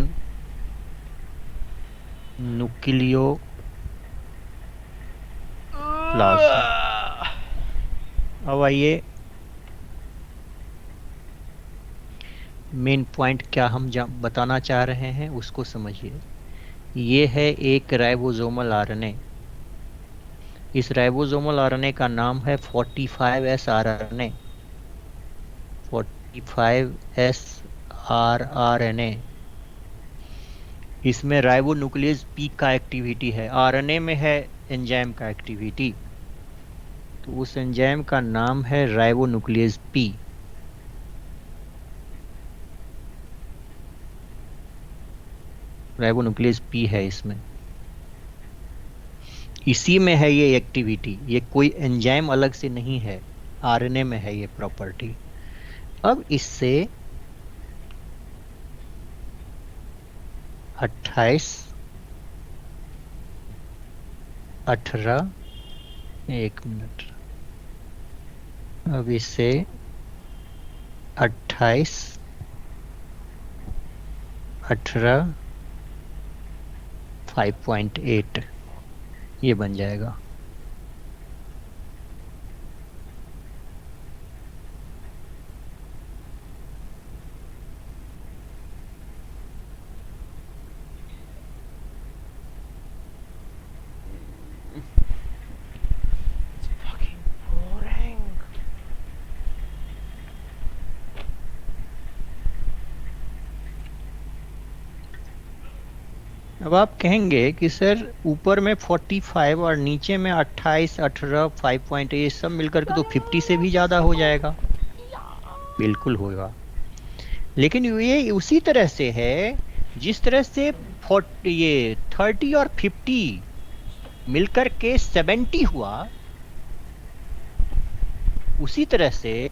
Speaker 1: nucleoplasm. अब आइए main point क्या हम बताना चाह रहे हैं उसको समझिए। ये है एक राइबोसोमल आरएनए। इस राइबोसोमल आरएनए का नाम है 45S आरआरएनए, 45S आरआरएनए। इसमें राइबोन्यूक्लियस पी का एक्टिविटी है, आरएनए में है एंजाइम का एक्टिविटी, तो उस एंजाइम का नाम है राइबोन्यूक्लियस पी। राइबोन्यूक्लियस पी है इसमें, इसी में है ये एक्टिविटी, ये कोई एंजाइम अलग से नहीं है, आरएनए में है ये प्रॉपर्टी। अब इससे 28, 18, एक मिनट, अब इससे 28, 18, 5.8 ये बन जाएगा। अब आप कहेंगे कि सर ऊपर में 45 और नीचे में 28, 18, 5.8 ये सब मिलकर के तो 50 से भी ज़्यादा हो जाएगा। बिल्कुल होगा, लेकिन ये उसी तरह से है जिस तरह से 30 और 50 मिलकर के 70 हुआ, उसी तरह से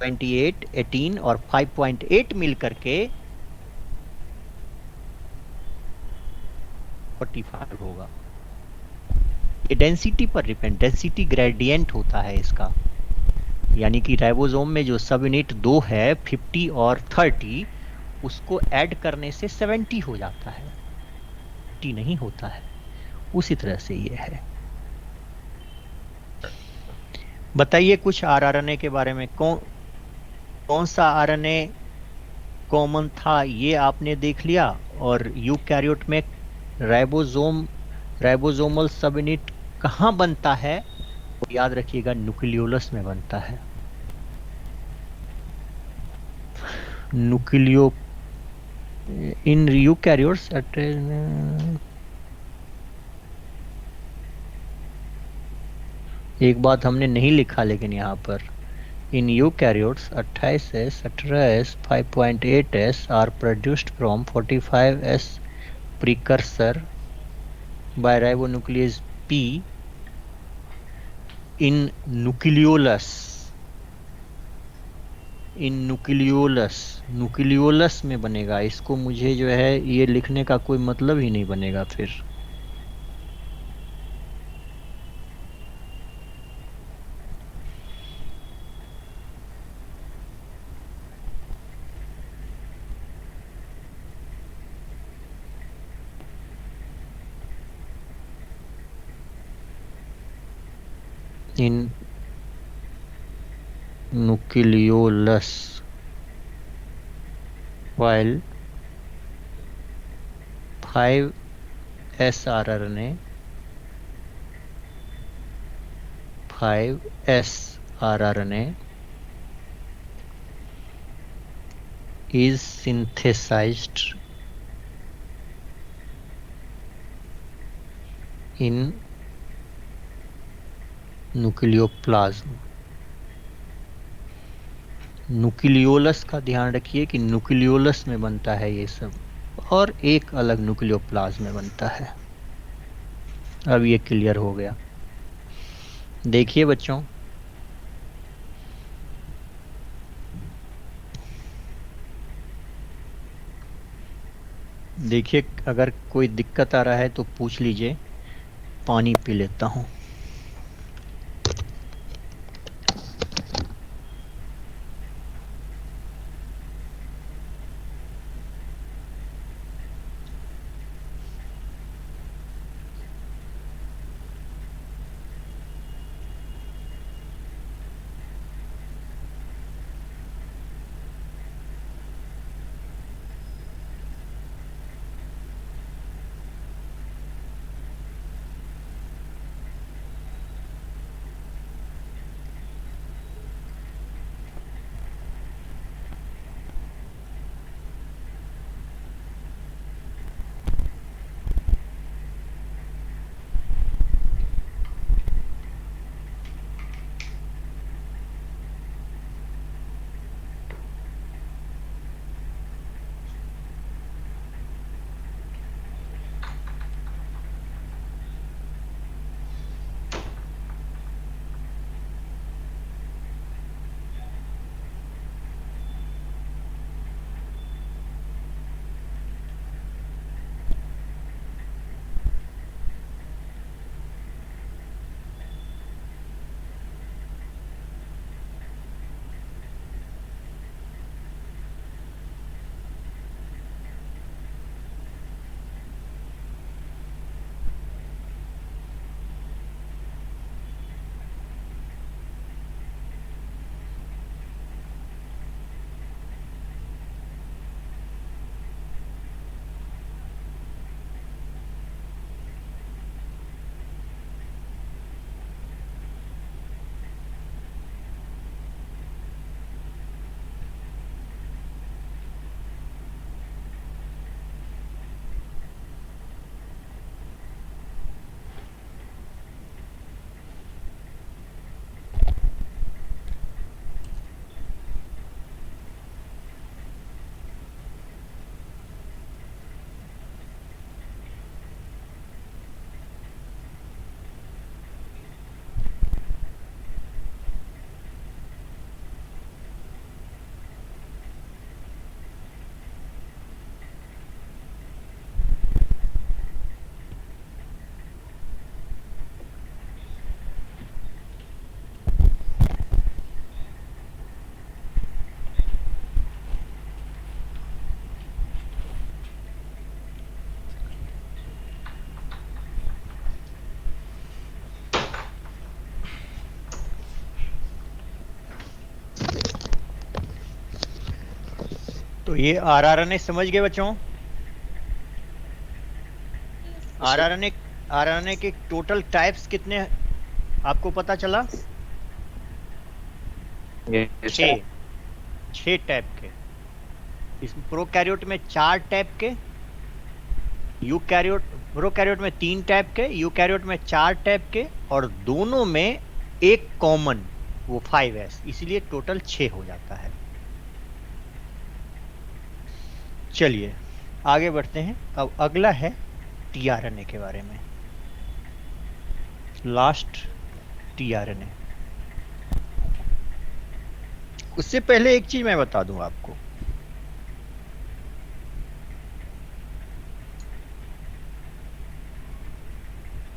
Speaker 1: 28, 18 और 5.8 मिलकर के 45 होगा। ये डेंसिटी पर डिपेंड, डेंसिटी ग्रेडियंट होता है इसका, यानी कि राइबोसोम में जो सब यूनिट 2 है 50 और 30, उसको ऐड करने से 70 हो जाता है, 50 नहीं होता है। उसी तरह से ये है। बताइए कुछ आरएनए के बारे में। कौन सा आरएनए कॉमन था ये आपने देख लिया, और यूकैरियोट में राइबोसोमल सब यूनिट कहाँ बनता है, वो याद रखिएगा, न्यूक्लियोलस में बनता है। न्यूक्लियो इन यूकैरियोट्स एक बात हमने नहीं लिखा, लेकिन यहाँ पर in eukaryotes 28S, 18S, 5.8S are produced from 45S precursor by ribonuclease P in nucleolus. Nucleolus में बनेगा। इसको मुझे जो है ये लिखने का कोई मतलब ही नहीं बनेगा फिर। इन nucleolus, while 5S rRNA is synthesized in nucleoplasm. Nucleolus का ध्यान रखिए कि न्यूक्लियोलस में बनता है ये सब, और एक अलग न्यूक्लियोप्लाज्म में बनता है। अब ये क्लियर हो गया। देखिए बच्चों, देखिए अगर कोई दिक्कत आ रहा है तो पूछ लीजिए, पानी पी लेता हूँ। तो ये आरआरएनए समझ गए बच्चों? आरआरएनए के टोटल टाइप्स कितने आपको पता चला? 6 टाइप के। इस प्रोकैरियोट में 4 टाइप के, प्रोकैरियोट में 3 टाइप के, यूकैरियोट में 4 टाइप के, और दोनों में एक कॉमन वो 5s, इसीलिए टोटल 6 हो जाता है। चलिए आगे बढ़ते हैं। अब अगला है टीआरएनए के बारे में, लास्ट टीआरएनए। उससे पहले एक चीज मैं बता दूं आपको,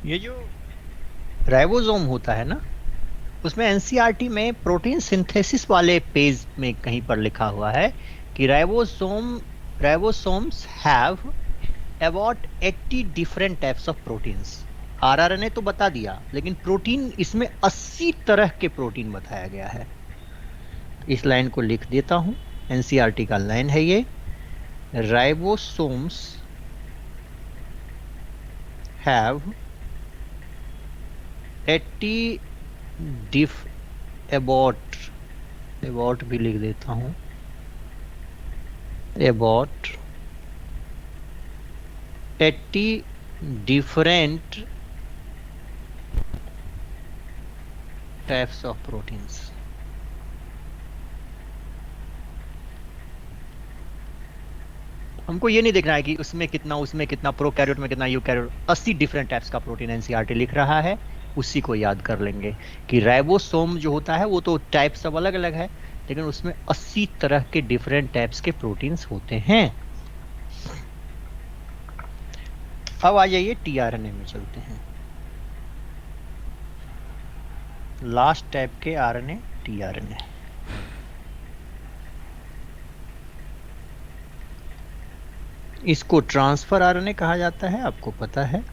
Speaker 1: ये जो राइबोसोम होता है ना, उसमें एनसीईआरटी में प्रोटीन सिंथेसिस वाले पेज में कहीं पर लिखा हुआ है कि ribosomes have about 80 different types of proteins. RRNA तो बता दिया, लेकिन प्रोटीन इसमें 80 तरह के प्रोटीन बताया गया है। इस लाइन को लिख देता हूं, एनसीईआरटी का लाइन है ये, राइबोसोम्स हैव 80 अबाउट भी लिख देता हूं, about 80 different types of proteins। हमको ये नहीं देखना है कि उसमें कितना प्रोकैरियोट में कितना, यूकैरियोट, 80 डिफरेंट टाइप्स का प्रोटीन एनसीईआरटी लिख रहा है। उसी को याद कर लेंगे कि राइबोसोम जो होता है वो तो टाइप सब अलग अलग है, लेकिन उसमें 80 तरह के डिफरेंट टाइप्स के प्रोटीन्स होते हैं। अब आ जाइए टीआरएनए में चलते हैं, लास्ट टाइप के आरएनए टीआरएनए। इसको ट्रांसफर आरएनए कहा जाता है, आपको पता है।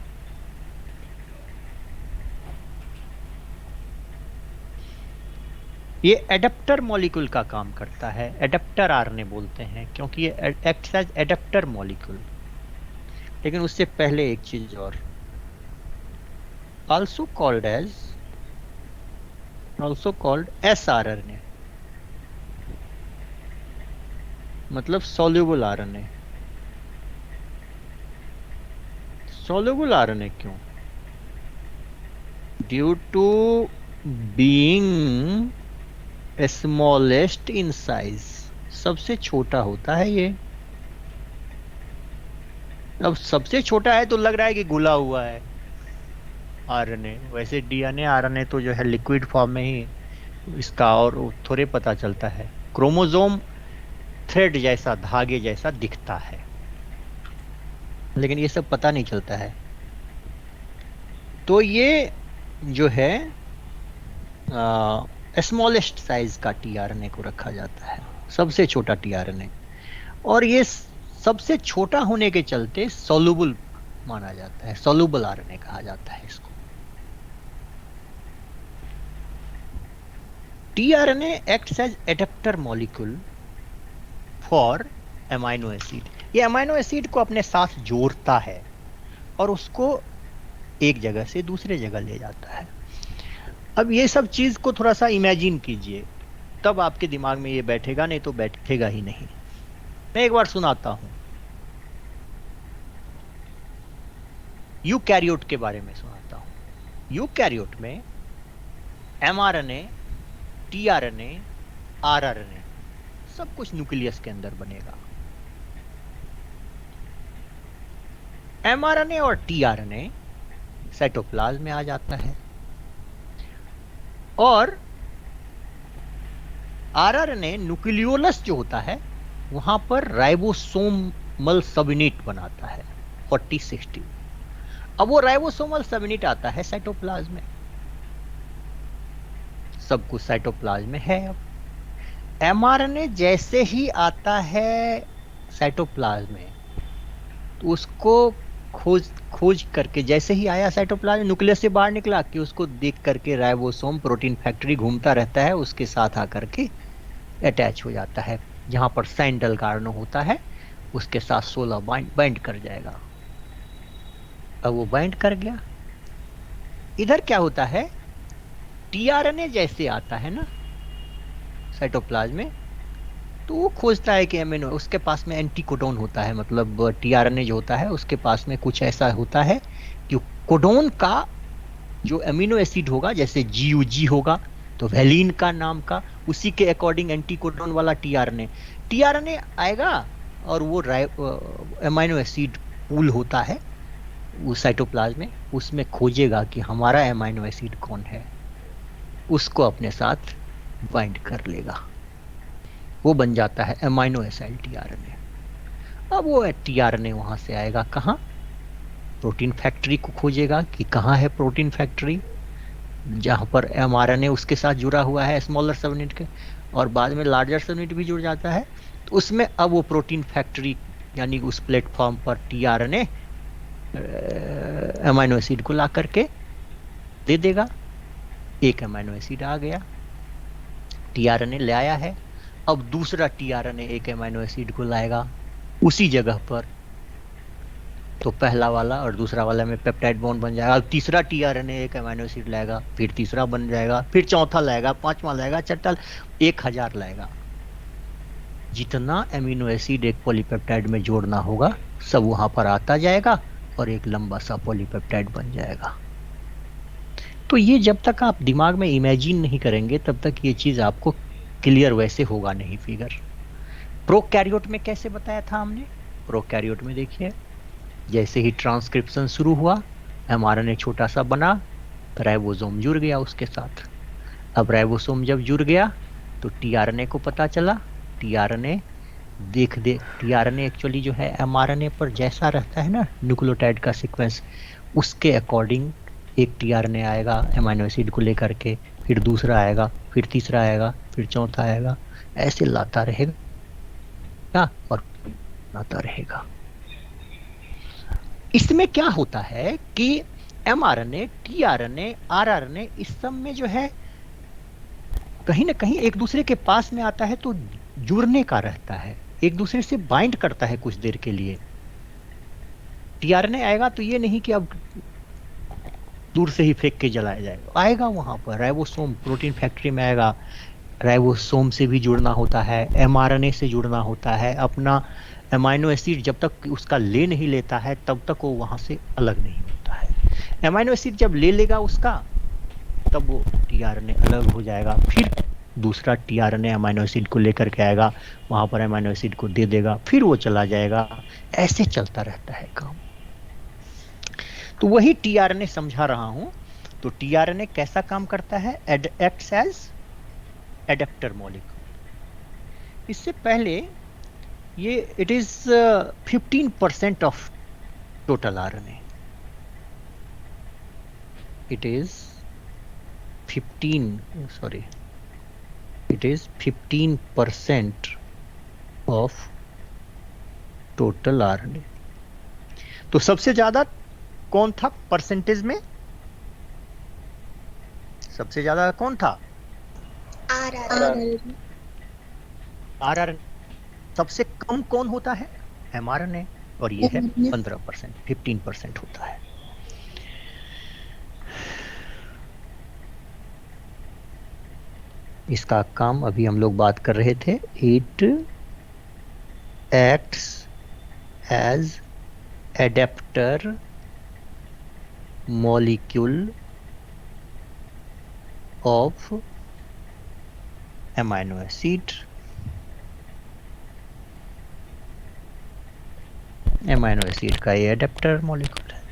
Speaker 1: ये एडेप्टर मॉलिक्यूल का काम करता है, एडेप्टर आरएनए बोलते हैं क्योंकि ये एक्ट्स एज एडेप्टर मॉलिक्यूल। लेकिन उससे पहले एक चीज और, also called sRNA, मतलब soluble RNA। soluble RNA क्यों? Due to being smallest in size, सबसे छोटा होता है ये। अब सबसे छोटा है तो लग रहा है कि घुला हुआ है आरएनए, वैसे डीएनए आरएनए तो जो है लिक्विड फॉर्म में ही इसका और थोड़े पता चलता है। क्रोमोसोम थ्रेड जैसा, धागे जैसा दिखता है, लेकिन ये सब पता नहीं चलता है। तो ये जो है स्मॉलेस्ट साइज का टीआरएनए को रखा जाता है, सबसे छोटा टीआरएनए। और ये सबसे छोटा होने के चलते सॉल्युबल माना जाता है, सॉल्युबल आरएनए कहा जाता है इसको। TRNA acts as adaptor molecule for amino acid. ये अमीनो एसिड को अपने साथ जोड़ता है और उसको एक जगह से दूसरे जगह ले जाता है। अब ये सब चीज को थोड़ा सा इमेजिन कीजिए, तब आपके दिमाग में ये बैठेगा, नहीं तो बैठेगा ही नहीं। मैं एक बार सुनाता हूं, यूकैरियोट के बारे में सुनाता हूं। यूकैरियोट में एमआरएनए, टीआरएनए, आरआरएनए सब कुछ न्यूक्लियस के अंदर बनेगा। एमआरएनए और टीआरएनए साइटोप्लाज्म में आ जाता है, और आरआरएनए न्यूक्लियोलस जो होता है वहां पर राइबोसोमल सबयूनिट बनाता है 40-60। अब वो राइबोसोमल सबयूनिट आता है साइटोप्लाज्म में, सब कुछ साइटोप्लाज्म में है। अब एमआरएनए जैसे ही आता है साइटोप्लाज्म में, तो उसको खोज करके, जैसे ही आया साइटोप्लाज्म, न्यूक्लियस से बाहर निकला कि उसको देख करके राइबोसोम प्रोटीन फैक्ट्री घूमता रहता है, उसके साथ आकर के अटैच हो जाता है। जहां पर सैंडल का RNA होता है उसके साथ 16 बाइंड कर जाएगा। अब वो बाइंड कर गया। इधर क्या होता है, tRNA जैसे आता है ना साइटोप्लाज्म में, तो वो खोजता है कि अमीनो, उसके पास में एंटीकोडोन होता है, मतलब tRNA जो होता है उसके पास में कुछ ऐसा होता है कि कोडोन का जो अमीनो एसिड होगा, जैसे GUG होगा तो वैलिन का नाम का, उसी के अकॉर्डिंग एंटीकोडोन वाला tRNA आएगा और वो अमीनो एसिड पूल होता है उस साइटोप्लाज्म में, उसमें खोजेगा कि हमारा अमीनो एसिड कौन है, उसको अपने साथ बाइंड कर लेगा, वो बन जाता है अमीनो एसिड tRNA। अब वो tRNA वहां से आएगा कहाँ, प्रोटीन फैक्ट्री को खोजेगा कि कहाँ है प्रोटीन फैक्ट्री, जहां पर mRNA उसके साथ जुड़ा हुआ है स्मॉलर सबयूनिट के, और बाद में लार्जर सबयूनिट भी जुड़ जाता है, तो उसमें अब वो प्रोटीन फैक्ट्री यानी उस प्लेटफॉर्म पर tRNA अमीनो एसिड को ला करके दे देगा। एक अमीनो एसिड आ गया, tRNA ले आया है। अब दूसरा tRNA एक अमीनो एसिड को लाएगा उसी जगह पर, तो पहला वाला और दूसरा वाला में पेप्टाइड बॉन्ड बन जाएगा। अब तीसरा tRNA एक अमीनो एसिड लाएगा, फिर तीसरा बन जाएगा, फिर चौथा लाएगा, पांचवा लाएगा, छठा, 1000 लाएगा। जितना अमीनो एसिड एक पॉलीपेप्टाइड में जोड़ना होगा सब वहां पर आता जाएगा और एक लंबा सा पॉलीपेप्टाइड बन जाएगा। तो ये जब तक आप दिमाग में इमेजिन नहीं करेंगे तब तक ये चीज आपको क्लियर वैसे होगा नहीं फिगर। प्रोकैरियोट में कैसे बताया था हमने, प्रोकैरियोट में देखिए जैसे ही ट्रांसक्रिप्शन शुरू हुआ mRNA छोटा सा बना, राइबोसोम जुड़ गया उसके साथ। अब राइबोसोम जब जुड़ गया तो tRNA को पता चला, tRNA tRNA एक्चुअली जो है mRNA पर जैसा रहता है ना न्यूक्लियोटाइड का सीक्वेंस, उसके अकॉर्डिंग एक tRNA आएगा अमीनो एसिड को लेकर के, फिर दूसरा आएगा, फिर तीसरा आएगा, फिर चौथा आएगा, ऐसे लाता रहेगा और लाता रहेगा। इसमें क्या होता है कि mRNA, tRNA, rRNA इस सब में जो है कहीं ना कहीं एक दूसरे के पास में आता है तो जुड़ने का रहता है, एक दूसरे से बाइंड करता है कुछ देर के लिए। tRNA आएगा तो ये नहीं कि अब दूर से ही फेंक के जलाया जाएगा, आएगा वहां पर राइबोसोम प्रोटीन फैक्ट्री में आएगा, राइबोसोम से भी जुड़ना होता है, mRNA से जुड़ना होता है, अपना अमीनो एसिड जब तक उसका ले नहीं लेता है तब तक वो वहां से अलग नहीं होता है। अमीनो एसिड जब ले लेगा उसका तब वो tRNA अलग हो जाएगा, फिर दूसरा tRNA अमीनो एसिड को लेकर के आएगा, वहां पर अमीनो एसिड को दे देगा, फिर वो चला जाएगा, ऐसे चलता रहता है काम। तो वही tRNA समझा रहा हूं। तो tRNA कैसा काम करता है, एक्ट्स एज एडेप्टर मॉलिक्यूल। इससे पहले ये it is 15% of total RNA, it is 15% of total RNA। तो सबसे ज्यादा कौन था परसेंटेज में, सबसे ज्यादा कौन था, RNA। सबसे कम कौन होता है, mRNA, और ये है 15%, 15% होता है। इसका काम अभी हम लोग बात कर रहे थे, it acts as adaptor molecule of amino acid, amino acid का ये एडेप्टर मॉलिक्यूल है,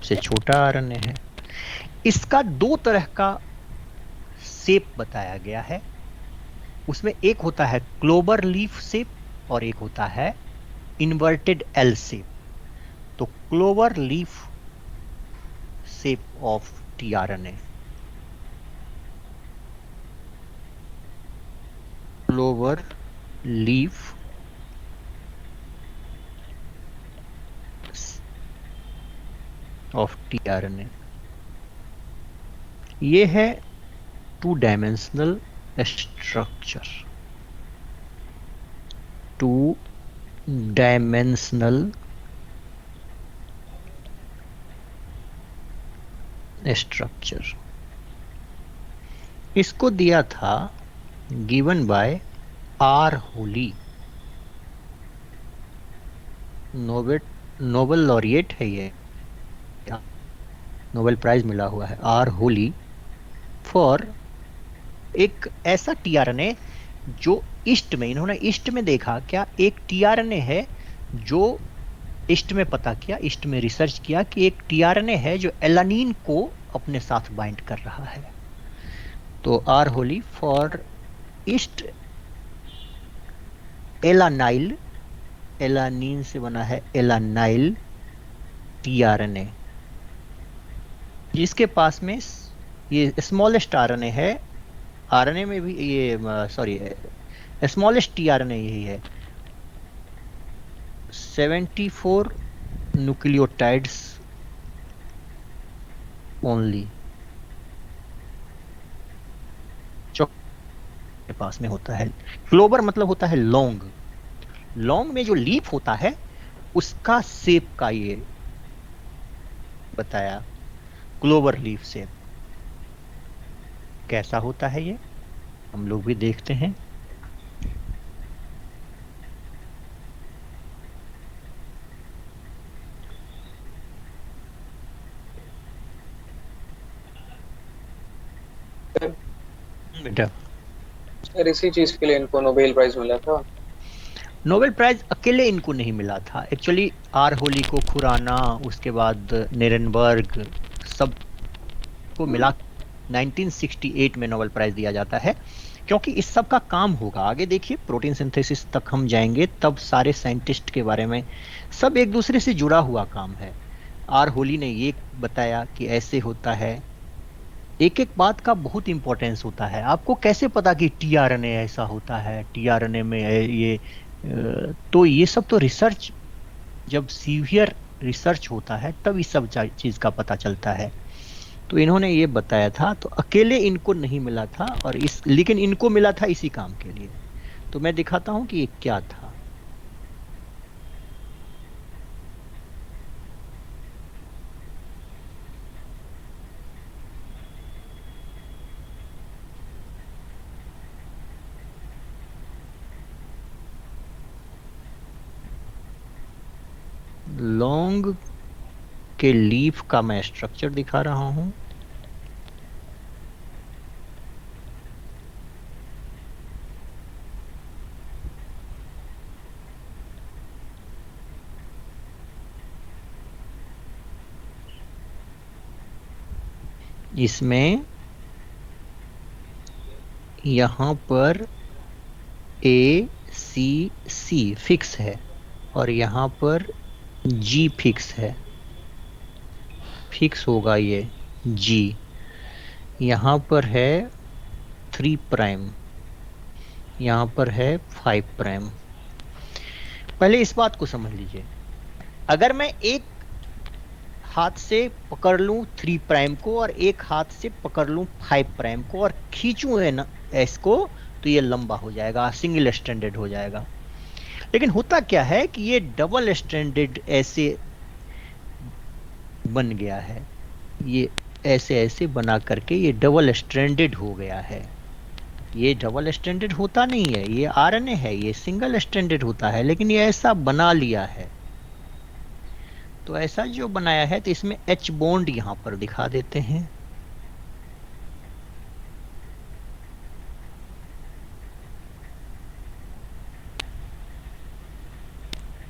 Speaker 1: से छोटा RNA है। इसका दो तरह का शेप बताया गया है, उसमें एक होता है क्लोवर लीफ शेप और एक होता है इन्वर्टेड एल शेप। तो clover leaf shape of tRNA, clover leaf of tRNA, ये है 2 डायमेंशनल structure, two-dimensional structure. इसको दिया था given by R. Holy, Nobel laureate है ये, नोबेल प्राइज मिला हुआ है आर होली फॉर एक ऐसा टीआरएनए जो ईस्ट में, इन्होंने ईस्ट में देखा क्या एक टीआरएनए है जो ईस्ट में पता किया, ईस्ट में रिसर्च किया कि एक टीआरएनए है जो एलानिन को अपने साथ बाइंड कर रहा है। तो R Holley for yeast alanyl, alanine से बना है एलानाइल टीआरएनए, जिसके पास में ये स्मॉलेस्ट आरएनए है, आरएनए में भी ये सॉरी स्मॉलेस्ट टीआरएनए यही है, 74 न्यूक्लियोटाइड्स ओनली के पास में होता है। क्लोबर मतलब होता है लॉन्ग, लॉन्ग में जो लीफ होता है उसका शेप का ये बताया, क्लोवर लीफ शेप कैसा होता है ये हम लोग भी देखते हैं। बेटा
Speaker 4: सर इसी चीज के लिए इनको नोबेल प्राइज मिला था।
Speaker 1: नोबेल प्राइज अकेले इनको नहीं मिला था, एक्चुअली आर होली को, खुराना, उसके बाद नेरेनबर्ग, सब को मिला 1968 में नोबेल प्राइज दिया जाता है, क्योंकि इस सब का काम होगा आगे। देखिए प्रोटीन सिंथेसिस तक हम जाएंगे तब सारे साइंटिस्ट के बारे में, सब एक दूसरे से जुड़ा हुआ काम है। आर होली ने ये बताया कि ऐसे होता है, एक एक बात का बहुत इंपॉर्टेंस होता है। आपको कैसे पता कि टीआरएनए ऐसा होता है, टीआरएनए में ये तो ये सब तो रिसर्च, जब सीवियर रिसर्च होता है तब इस सब चीज़ का पता चलता है। तो इन्होंने ये बताया था, तो अकेले इनको नहीं मिला था, और लेकिन इनको मिला था इसी काम के लिए। तो मैं दिखाता हूँ कि ये क्या था। लॉन्ग के लीफ का मैं स्ट्रक्चर दिखा रहा हूं। इसमें यहां पर ACC फिक्स है और यहां पर G फिक्स है, फिक्स होगा ये G। यहाँ पर है 3 प्राइम, यहाँ पर है 5 प्राइम। पहले इस बात को समझ लीजिए, अगर मैं एक हाथ से पकड़ लूँ 3 प्राइम को और एक हाथ से पकड़ लूँ 5 प्राइम को और खींचूँ है ना इसको, तो ये लंबा हो जाएगा, सिंगल स्ट्रैंडेड हो जाएगा। लेकिन होता क्या है कि ये डबल स्ट्रैंडेड ऐसे बन गया है, ये ऐसे ऐसे बना करके ये डबल स्ट्रैंडेड हो गया है। ये डबल स्ट्रैंडेड होता नहीं है, ये आरएनए है, ये सिंगल स्ट्रैंडेड होता है, लेकिन ये ऐसा बना लिया है। तो ऐसा जो बनाया है, तो इसमें H बॉन्ड यहां पर दिखा देते हैं।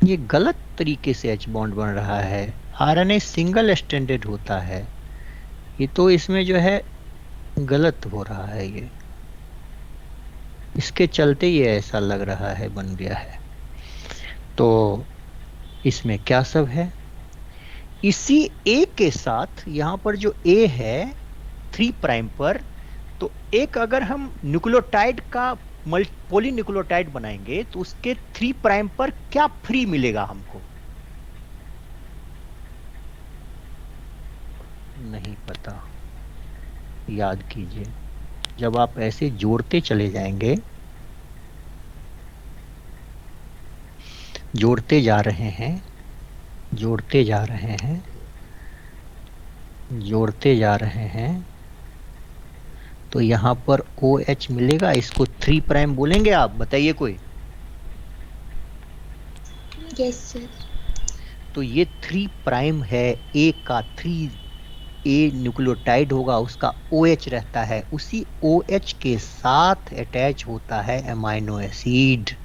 Speaker 1: ये गलत तरीके से H बॉन्ड बन रहा है, आरएनए सिंगल स्ट्रैंडेड होता है, ये तो इसमें जो है गलत हो रहा है, ये इसके चलते ये ऐसा लग रहा है, बन गया है। तो इसमें क्या सब है, इसी A के साथ यहाँ पर जो A है 3 प्राइम पर, तो एक अगर हम न्यूक्लियोटाइड का पॉलीन्यूक्लियोटाइड बनाएंगे तो उसके 3 प्राइम पर क्या फ्री मिलेगा हमको, नहीं पता, याद कीजिए। जब आप ऐसे जोड़ते चले जाएंगे, जोड़ते जा रहे हैं, जोड़ते जा रहे हैं, जोड़ते जा रहे हैं, तो यहाँ पर OH मिलेगा। इसको 3 प्राइम बोलेंगे आप? बताइए कोई।
Speaker 2: Yes sir.
Speaker 1: तो ये 3 प्राइम है, A का 3A न्यूक्लियोटाइड होगा, उसका OH रहता है, उसी OH के साथ अटैच होता है अमाइनो एसिड।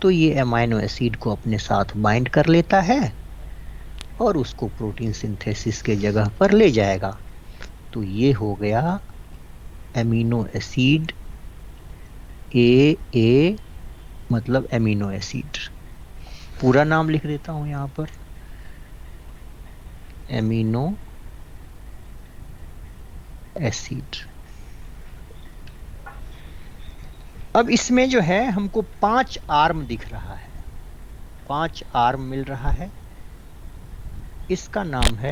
Speaker 1: तो ये अमाइनो एसिड को अपने साथ बाइंड कर लेता है और उसको प्रोटीन सिंथेसिस के जगह पर ले जाएगा। तो ये हो गया अमीनो एसिड, AA मतलब अमीनो एसिड। पूरा नाम लिख देता हूं यहां पर, अमीनो एसिड। अब इसमें जो है हमको 5 आर्म दिख रहा है, 5 आर्म मिल रहा है। इसका नाम है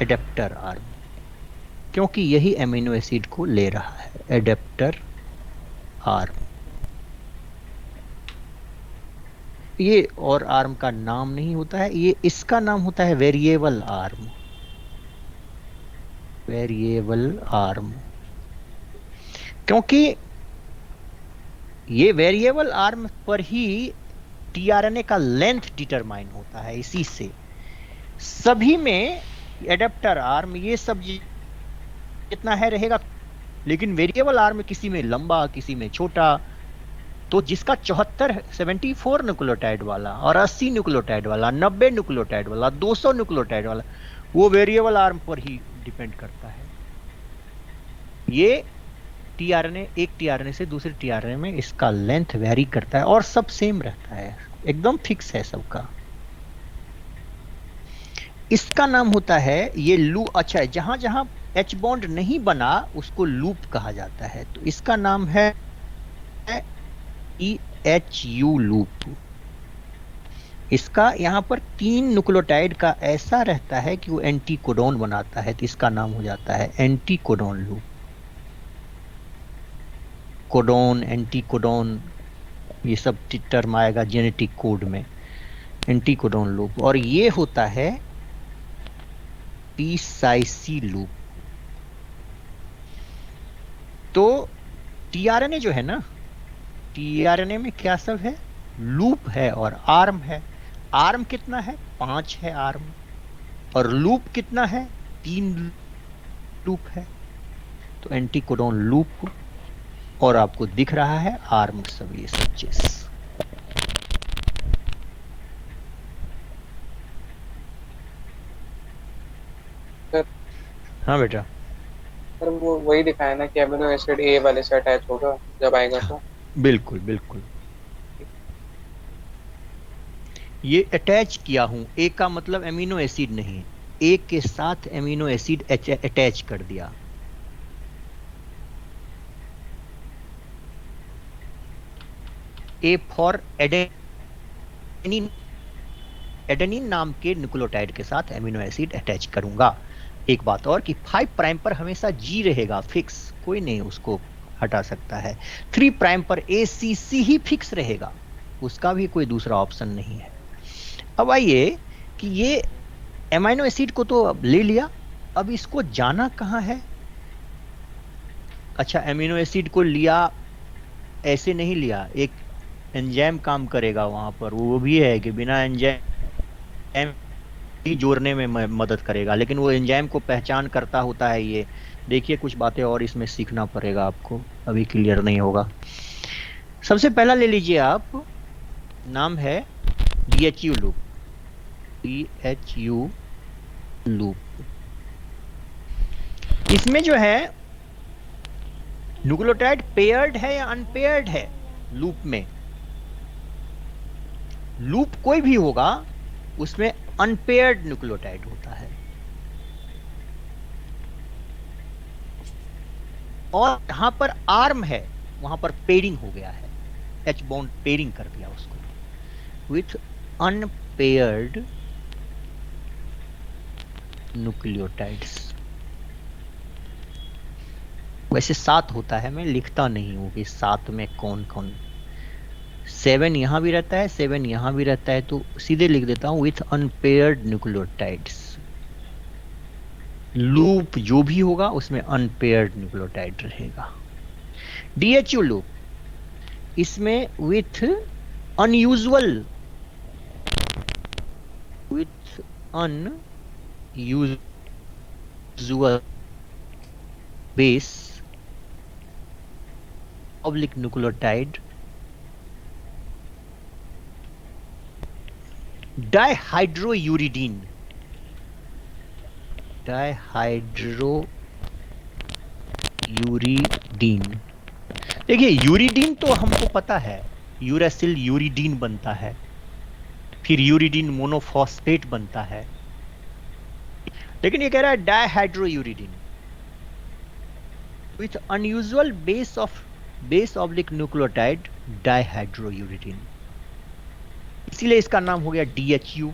Speaker 1: एडेप्टर आर्म, क्योंकि यही अमीनो एसिड को ले रहा है, एडेप्टर आर्म। ये और आर्म का नाम नहीं होता है, ये इसका नाम होता है वेरिएबल आर्म, वेरिएबल आर्म। क्योंकि ये वेरिएबल आर्म पर ही टीआरएनए का लेंथ डिटरमाइन होता है। इसी से सभी में एडेप्टर आर्म ये सब जितना है रहेगा, लेकिन वेरिएबल आर्म किसी में लंबा, किसी में छोटा। तो जिसका 74 न्यूक्लियोटाइड वाला और 80 न्यूक्लियोटाइड वाला, 90 न्यूक्लियोटाइड वाला, 200 न्यूक्लियोटाइड वाला, वो वेरिएबल आर्म पर ही डिपेंड करता है। ये टीआरएनए, एक टीआरएनए से दूसरे टीआरएनए में इसका लेंथ वेरी करता है और सब सेम रहता है, एकदम फिक्स है सबका। इसका नाम होता है ये अच्छा है, जहां जहां H बॉन्ड नहीं बना उसको लूप कहा जाता है। तो इसका नाम है EHU लूप। इसका यहाँ पर 3 न्यूक्लियोटाइड का ऐसा रहता है कि वो एंटी कोडोन बनाता है, तो इसका नाम हो जाता है anti codon loop. Codon, anti codon, ये सब टर्म आएगा जेनेटिक कोड में, एंटी कोडोन लूप। और ये होता है PCC लूप। तो टीआरएनए जो है ना, टीआरएनए में क्या सब है? लूप है और आर्म है। आर्म कितना है? 5 है आर्म। और लूप कितना है? 3 लूप है। तो एंटी कोडोन लूप, और आपको दिख रहा है आर्म, सब ये सब चीज। हाँ बेटा,
Speaker 4: सर वो वही दिखाया ना कि अमीनो एसिड ए वाले से अटैच होगा जब आएगा तो।
Speaker 1: बिल्कुल बिल्कुल, ये अटैच किया हूं। ए का मतलब अमीनो एसिड नहीं, ए के साथ अमीनो एसिड अटैच कर दिया। ए फॉर एडेनिन, एडेनिन नाम के न्यूक्लियोटाइड के साथ अमीनो एसिड अटैच करूंगा। एक बात और कि 5 प्राइम पर हमेशा G रहेगा फिक्स, कोई नहीं उसको हटा सकता है। 3 प्राइम पर ACC ही फिक्स रहेगा, उसका भी कोई दूसरा ऑप्शन नहीं है। अब आइए कि ये अमीनो एसिड को तो अब ले लिया, अब इसको जाना कहाँ है? अच्छा, अमीनो एसिड को लिया, ऐसे नहीं लिया, एक एंजाइम काम करेगा वहां पर। वो भी है कि बिना एंजाइम ही जोड़ने में मदद करेगा, लेकिन वो एंजाइम को पहचान करता होता है। ये देखिए, कुछ बातें और इसमें सीखना पड़ेगा आपको, अभी क्लियर नहीं होगा। सबसे पहला ले लीजिए आप, नाम है DHU लूप, DHU लूप। इसमें जो है न्यूक्लियोटाइड पेयर्ड है या अनपेयर्ड है? लूप में लूप कोई भी होगा उसमें अनपेयर्ड न्यूक्लियोटाइड होता है, और जहां पर आर्म है वहां पर पेयरिंग हो गया है, H बॉन्ड पेयरिंग कर दिया उसको विथ अनपेयर्ड न्यूक्लियोटाइड्स। वैसे 7 होता है, मैं लिखता नहीं हूँ कि 7 में कौन कौन। 7 यहाँ भी रहता है, 7 यहाँ भी रहता है, तो सीधे लिख देता हूँ विथ अनपेयर्ड न्यूक्लियोटाइड्स। लूप जो भी होगा उसमें अनपेयर्ड न्यूक्लियोटाइड रहेगा। DHU लूप, इसमें with unusual base oblique nucleotide dihydrouridine. देखिए यूरिडीन तो हमको पता है, यूरासिल यूरिडीन बनता है, फिर यूरिडीन मोनोफॉस्फेट बनता है, लेकिन ये कह रहा है dihydrouridine with unusual base oblique nucleotide dihydrouridine, इसीलिए इसका नाम हो गया DHU।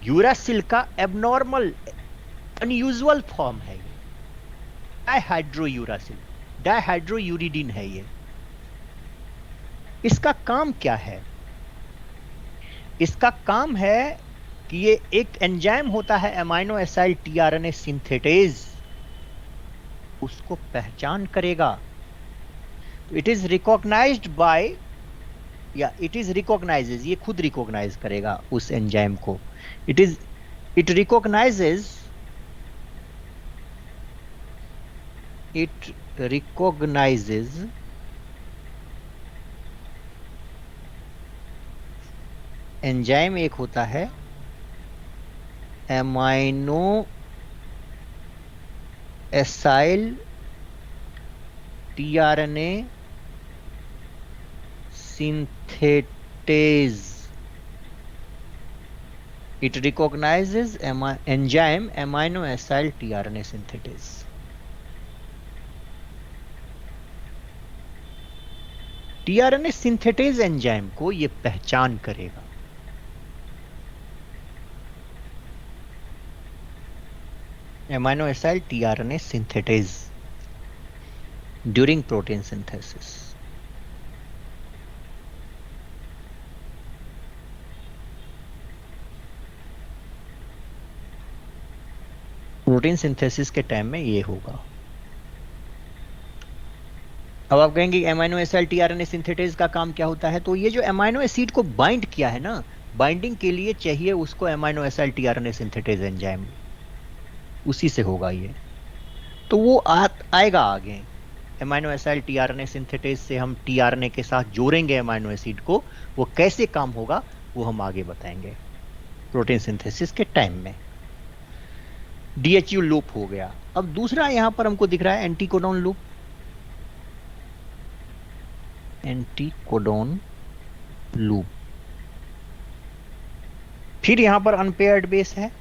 Speaker 1: यूरासिल का एबनॉर्मल अनयूजुअल फॉर्म है ये, डाइहाइड्रोयूरासिल, डाइहाइड्रोयूरिडीन है ये। इसका काम क्या है? इसका काम है कि ये एक एंजाइम होता है अमाइनो एसिड tRNA सिंथेटेज, उसको पहचान करेगा। इट इज रिकॉग्नाइज्ड बाय, या इट इज रिकॉग्नाइजेज, ये खुद रिकॉग्नाइज करेगा उस एंजाइम को। it recognizes एंजाइम एक होता है amino acyl tRNA synthetase. It recognizes enzyme amino acyl tRNA synthetase. tRNA synthetase enzyme को ये पहचान करेगा। Amino acyl tRNA synthetase during protein synthesis. Protein synthesis के टाइम में ये होगा। अब आप कहेंगे एमाइनो एसिड tRNA सिंथेटेज का काम क्या होता है? तो ये जो एमाइनो एसिड को बाइंड किया है ना, बाइंडिंग के लिए चाहिए उसको amino acid tRNA synthetase enzyme, उसी से होगा ये। तो वो आएगा आगे। एमाइनो एसिड tRNA सिंथेटेज से हम tRNA के साथ जोड़ेंगे एमाइनो एसिड को, वो कैसे काम होगा वो हम आगे बताएंगे प्रोटीन सिंथेसिस के टाइम में। DHU लूप हो गया। अब दूसरा यहां पर हमको दिख रहा है एंटीकोडॉन लूप। एंटीकोडॉन लूप, फिर यहां पर अनपेयर्ड बेस है,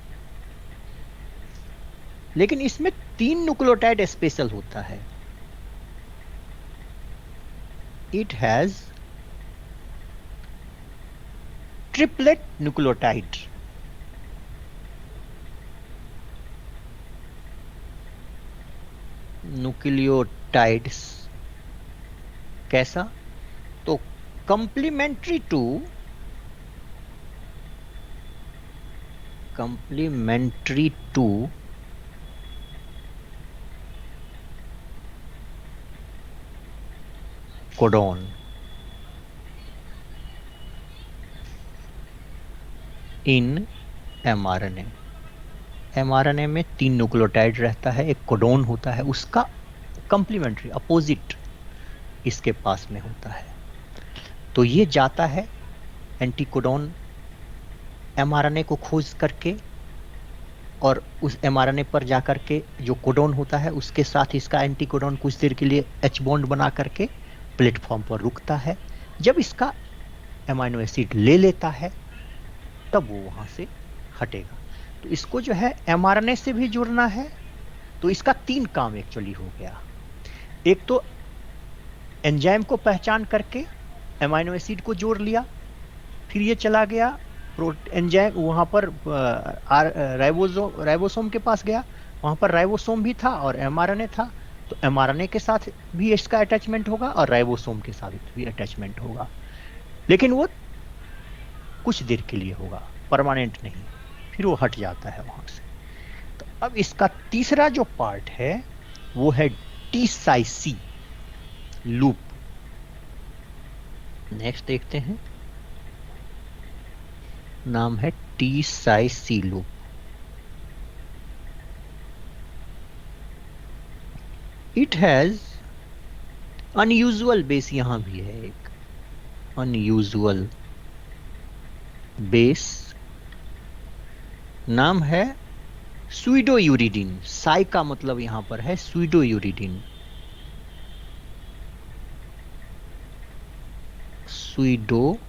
Speaker 1: लेकिन इसमें 3 न्यूक्लियोटाइड स्पेशल होता है। It has triplet nucleotide. Nucleotides कैसा? तो complementary to codon in mRNA। mRNA में 3 न्यूक्लियोटाइड रहता है, एक कोडॉन होता है, उसका कंप्लीमेंट्री अपोजिट इसके पास में होता है। तो ये जाता है एंटीकोडॉन mRNA को खोज करके, और उस mRNA पर जाकर के जो कोडॉन होता है उसके साथ इसका एंटीकोडॉन कुछ देर के लिए H बॉन्ड बना करके प्लेटफॉर्म पर रुकता है। जब इसका एमाइनो एसिड ले लेता है तब वो वहां से हटेगा। तो इसको जो है mRNA से भी जुड़ना है, तो इसका 3 काम एक्चुअली हो गया। एक तो एंजाइम को पहचान करके एमाइनो एसिड को जोड़ लिया, फिर ये चला गया एंजाइम वहां पर राइबोसोम के पास गया, वहां पर राइबोसोम भी था और एमआरएनए था, तो एमआरएनए के साथ भी इसका अटैचमेंट होगा और राइबोसोम के साथ भी अटैचमेंट होगा, लेकिन वो कुछ देर के लिए होगा, परमानेंट नहीं, फिर वो हट जाता है वहां से। तो अब इसका तीसरा जो पार्ट है वो है टी-साई-सी लूप। नेक्स्ट देखते हैं, नाम है T psi C loop. It has unusual base, यहां भी है एक अनयूजुअल बेस, नाम है स्यूडोयूरिडीन। साई का मतलब यहां पर है स्यूडोयूरिडीन, स्यूडोयूरिडीन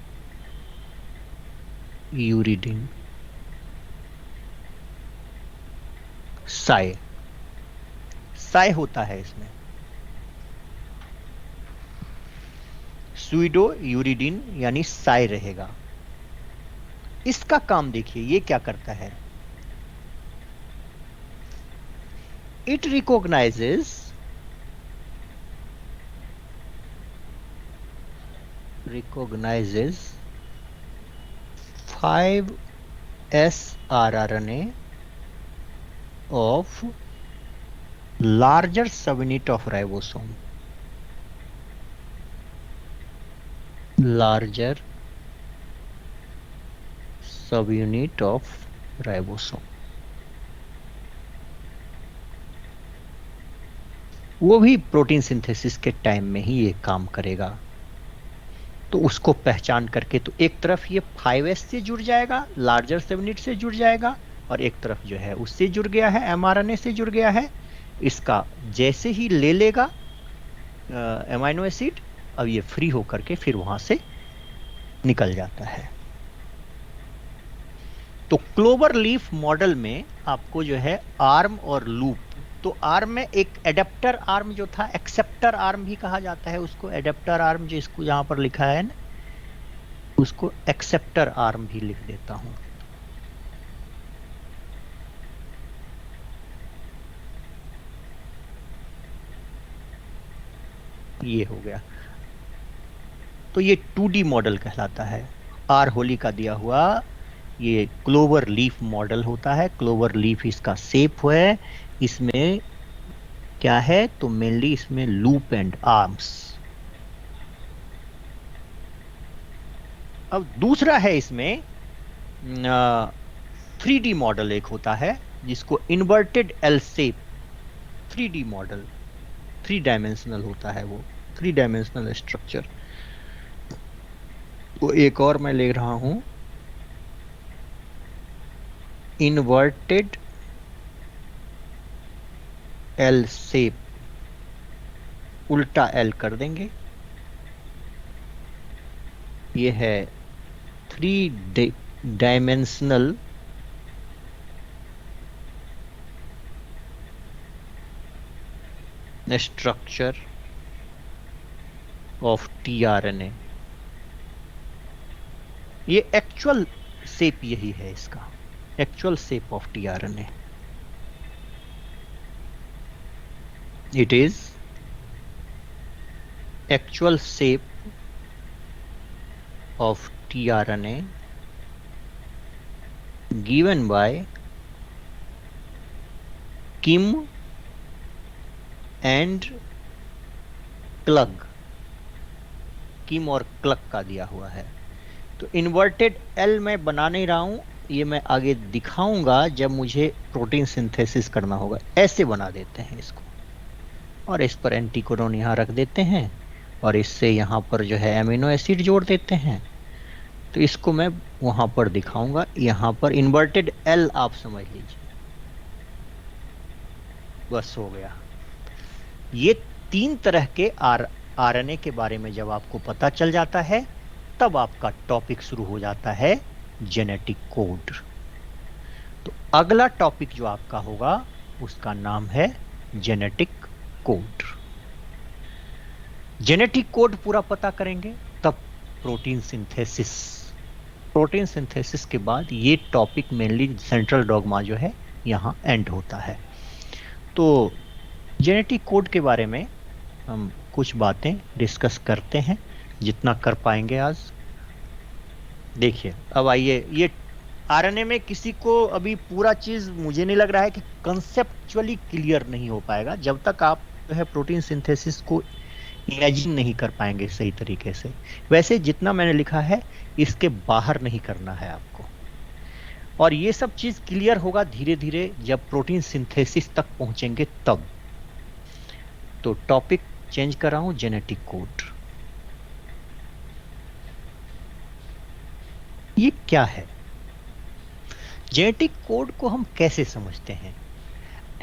Speaker 1: साई, साई होता है इसमें, स्यूडोयूरिडीन यानी साई रहेगा। इसका काम देखिए ये क्या करता है, it recognizes recognizes 5s rRNA of larger subunit of ribosome, larger subunit of ribosome। वो भी प्रोटीन सिंथेसिस के टाइम में ही ये काम करेगा। तो उसको पहचान करके तो एक तरफ ये 5s से जुड़ जाएगा, लार्जर सबयूनिट से जुड़ जाएगा, और एक तरफ जो है उससे जुड़ गया है, एमआरएनए से जुड़ गया है। इसका जैसे ही ले लेगा एमिनो एसिड, अब ये फ्री होकर के फिर वहां से निकल जाता है। तो क्लोवर लीफ मॉडल में आपको जो है आर्म और लूप, तो आर्म में एक एडेप्टर आर्म जो था, एक्सेप्टर आर्म भी कहा जाता है उसको, एडेप्टर आर्म जो इसको यहां पर लिखा है ना, उसको एक्सेप्टर आर्म भी लिख देता हूं। ये हो गया। तो ये 2D मॉडल कहलाता है। आर होली का दिया हुआ ये क्लोवर लीफ मॉडल होता है। क्लोवर लीफ इसका शेप है। इसमें क्या है, तो मेनली इसमें लूप एंड आर्म्स। अब दूसरा है इसमें 3D मॉडल एक होता है जिसको inverted L shape 3D model, 3 dimensional होता है वो, 3 डायमेंशनल स्ट्रक्चर। तो एक और मैं ले रहा हूं, इन्वर्टेड एल शेप, उल्टा एल कर देंगे। ये है 3 डायमेंशनल स्ट्रक्चर ऑफ टीआरएनए। ये एक्चुअल शेप यही है इसका, actual shape of tRNA. It is actual shape of tRNA given by Kim and Klug। किम और क्लग का दिया हुआ है। तो इन्वर्टेड एल मैं बना नहीं रहा हूं, ये मैं आगे दिखाऊंगा जब मुझे प्रोटीन सिंथेसिस करना होगा। ऐसे बना देते हैं इसको, और इस पर एंटीकोडोन यहाँ रख देते हैं, और इससे यहाँ पर जो है एमिनो एसिड जोड़ देते हैं। तो इसको मैं वहाँ पर दिखाऊंगा। यहाँ पर इन्वर्टेड एल आप समझ लीजिए, बस हो गया। ये 3 तरह के आरएनए के बारे में जब आपको पता चल जाता है, तब आपका टॉपिक शुरू हो जाता है जेनेटिक कोड। तो अगला टॉपिक जो आपका होगा उसका नाम है जेनेटिक कोड। जेनेटिक कोड पूरा पता करेंगे तब प्रोटीन सिंथेसिस। प्रोटीन सिंथेसिस के बाद ये टॉपिक मेनली सेंट्रल डॉगमा जो है यहाँ एंड होता है। तो जेनेटिक कोड के बारे में हम कुछ बातें डिस्कस करते हैं जितना कर पाएंगे आज। देखिए अब आइए, ये आरएनए में किसी को अभी पूरा चीज मुझे नहीं लग रहा है कि कंसेप्चुअली क्लियर नहीं हो पाएगा जब तक आप जो है प्रोटीन सिंथेसिस को इमेजिन नहीं कर पाएंगे सही तरीके से। वैसे जितना मैंने लिखा है इसके बाहर नहीं करना है आपको, और ये सब चीज क्लियर होगा धीरे धीरे जब प्रोटीन सिंथेसिस तक पहुंचेंगे तब। तो टॉपिक चेंज कर रहा हूं, जेनेटिक कोड। ये क्या है? जेनेटिक कोड को हम कैसे समझते हैं?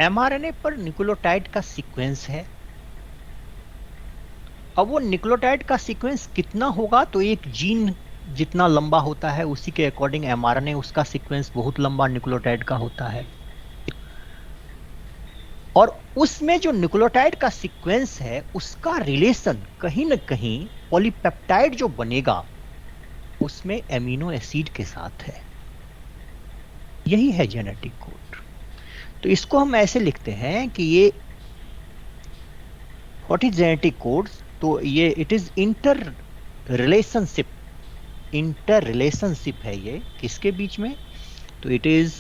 Speaker 1: एमआरएनए पर न्यूक्लियोटाइड का सीक्वेंस है। अब वो न्यूक्लियोटाइड का सीक्वेंस कितना होगा, तो एक जीन जितना लंबा होता है उसी के अकॉर्डिंग एमआरएनए उसका सीक्वेंस बहुत लंबा न्यूक्लियोटाइड का होता है। और उसमें जो न्यूक्लियोटाइड का सीक्वेंस है उसका रिलेशन कहीं ना कहीं पॉलीपेप्टाइड जो बनेगा उसमें एमिनो एसिड के साथ है। यही है जेनेटिक कोड। तो इसको हम ऐसे लिखते हैं कि ये व्हाट इज जेनेटिक कोड, तो ये इट इज इंटर रिलेशनशिप है। ये किसके बीच में? तो it is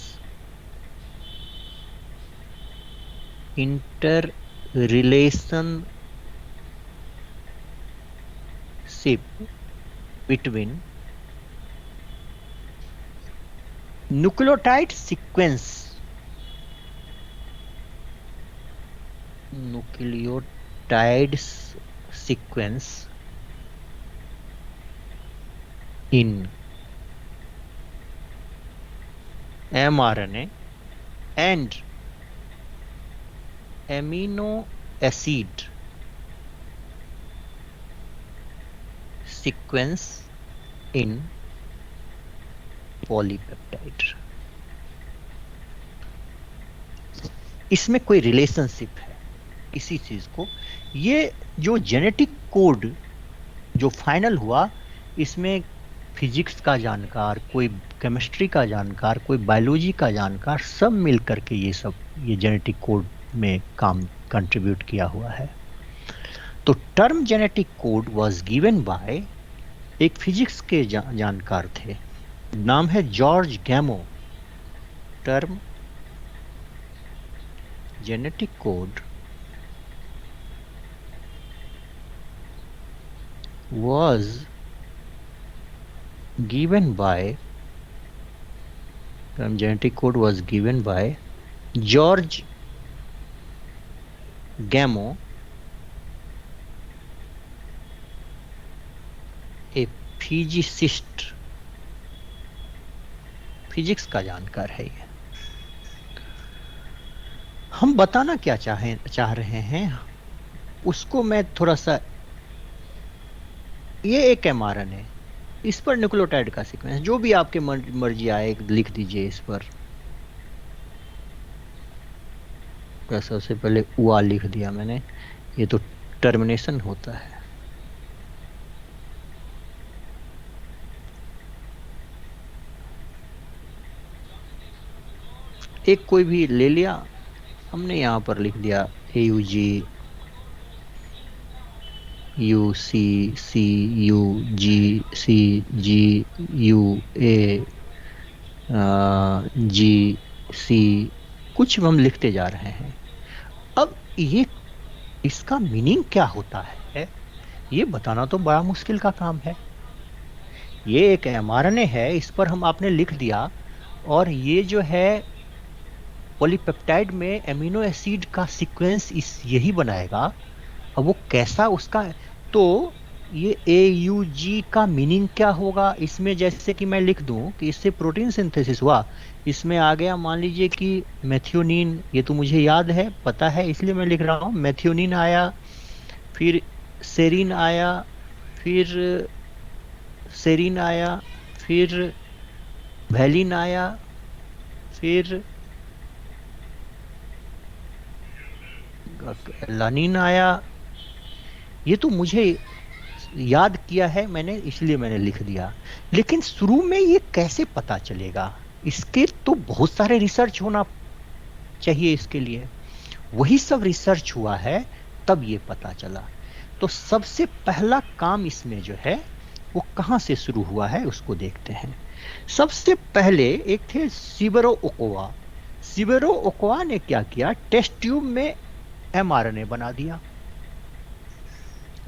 Speaker 1: inter relationship between nucleotide sequence in mRNA and amino acid sequence in polypeptide. इसमें कोई रिलेशनशिप है इसी चीज को। ये जो जेनेटिक कोड जो फाइनल हुआ, इसमें फिजिक्स का जानकार, कोई केमिस्ट्री का जानकार, कोई बायोलॉजी का जानकार, सब मिल करके ये जेनेटिक कोड में काम कंट्रीब्यूट किया हुआ है। तो term genetic code was given by एक फिजिक्स के जानकार थे, नाम है George गैमो। Term genetic code was given by genetic code was given by George Gamow, a physicist, physics का जानकार है ये। हम बताना क्या चाह रहे हैं उसको मैं थोड़ा सा, ये एक एमआरएनए, इस पर न्यूक्लियोटाइड का सीक्वेंस, जो भी आपके मर्जी आए लिख दीजिए इस पर। सबसे पहले उआ लिख दिया मैंने, ये तो टर्मिनेशन होता है। एक कोई भी ले लिया हमने, यहां पर लिख दिया AUG UCCUGCUAGC, कुछ हम लिखते जा रहे हैं। अब ये इसका मीनिंग क्या होता है ये बताना तो बड़ा मुश्किल का काम है। ये एक एमआरएनए है, इस पर हम आपने लिख दिया, और ये जो है पॉलीपेप्टाइड में एमिनो एसिड का सीक्वेंस यही बनाएगा। अब वो कैसा उसका, तो ये AUG का मीनिंग क्या होगा इसमें? जैसे कि मैं लिख दूं कि इससे प्रोटीन सिंथेसिस हुआ, इसमें आ गया मान लीजिए कि मेथियोनिन, ये तो मुझे याद है, पता है, इसलिए मैं लिख रहा हूँ। मेथियोनिन आया, फिर सेरीन आया, फिर सेरीन आया, फिर वैलिन आया, फिर लानिन आया। ये तो मुझे याद किया है मैंने, इसलिए मैंने लिख दिया। लेकिन शुरू में ये कैसे पता चलेगा? इसके तो बहुत सारे रिसर्च होना चाहिए इसके लिए। वही सब रिसर्च हुआ है, तब ये पता चला। तो सबसे पहला काम इसमें जो है वो कहाँ से शुरू हुआ है उसको देखते हैं। सबसे पहले एक थे सिबेरो ओकोआ। सिबेरो ओकोआ ने क्या किया, टेस्ट ट्यूब में mRNA बना दिया।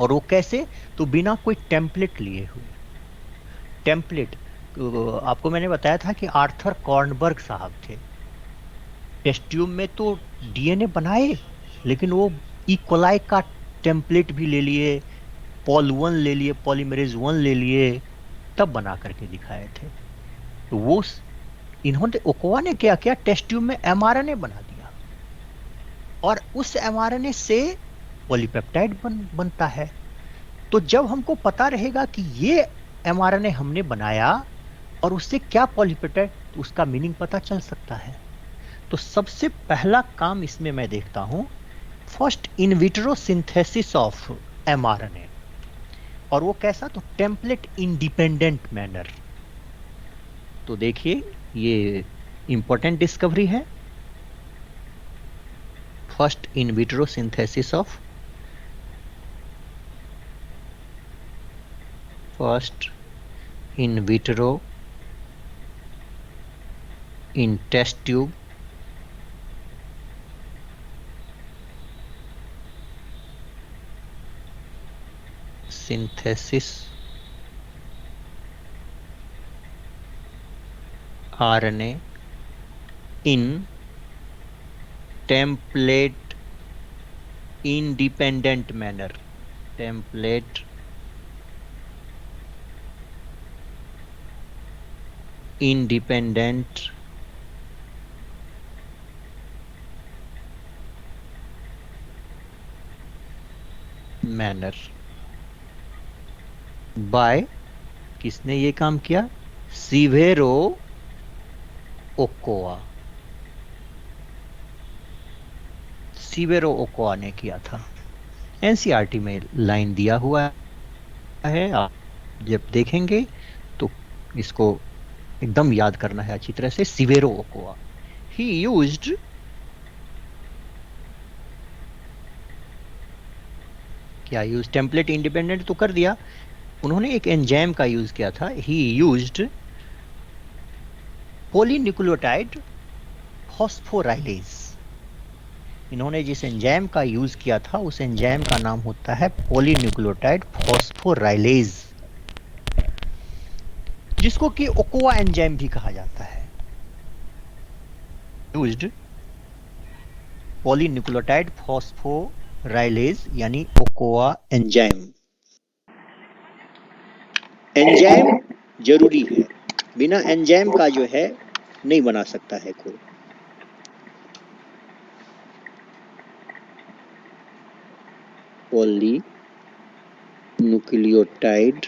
Speaker 1: और वो कैसे, तो बिना कोई टेम्पलेट लिए हुए। टेम्पलेट आपको मैंने बताया था कि आर्थर कॉर्नबर्ग साहब थे। टेस्ट ट्यूब में तो डीएनए बनाए, लेकिन वो इकोलाई का टेम्पलेट भी ले लिए, पॉल 1 ले लिए, पॉलीमरेज 1 ले लिए, तब बना करके दिखाए थे। तो वो इन्होंने, ओकोआ ने क्या किया, टेस्ट ट्यूब में mRNA बना दिया और उस mRNA से पॉलीपेप्टाइड बनता है। तो जब हमको पता रहेगा कि ये mRNA हमने बनाया और उससे क्या पॉलीपेप्टाइड, तो उसका मीनिंग पता चल सकता है। तो सबसे पहला काम इसमें मैं देखता हूं, first in vitro synthesis of mRNA। और वो कैसा, तो टेम्पलेट इंडिपेंडेंट मैनर। तो देखिए ये इंपॉर्टेंट डिस्कवरी है, first in vitro synthesis of, first in vitro in test tube synthesis RNA in template independent manner, template independent manner. By किसने ये काम किया, सिवेरो ओकोआ। सिवेरो ओकोआ ने किया था। एनसीईआरटी में लाइन दिया हुआ है, आप जब देखेंगे तो इसको एकदम याद करना है अच्छी तरह से। सिवेरो ओकोआ, ही यूज्ड क्या यूज, टेम्पलेट इंडिपेंडेंट तो कर दिया, उन्होंने एक एंजाइम का यूज किया था। ही यूज्ड पॉलीन्यूक्लियोटाइड फॉस्फोराइलेज। इन्होंने जिस एंजाइम का यूज किया था उस एंजाइम का नाम होता है पॉलीन्यूक्लियोटाइड फॉस्फोराइलेज, जिसको कि ओकोआ एंजाइम भी कहा जाता है। यूज्ड पॉलीन्यूक्लियोटाइड फॉस्फोराइलेज यानी ओकोआ
Speaker 5: एंजाइम। एंजाइम जरूरी है, बिना एंजाइम का जो है नहीं बना सकता है कोई। Polynucleotide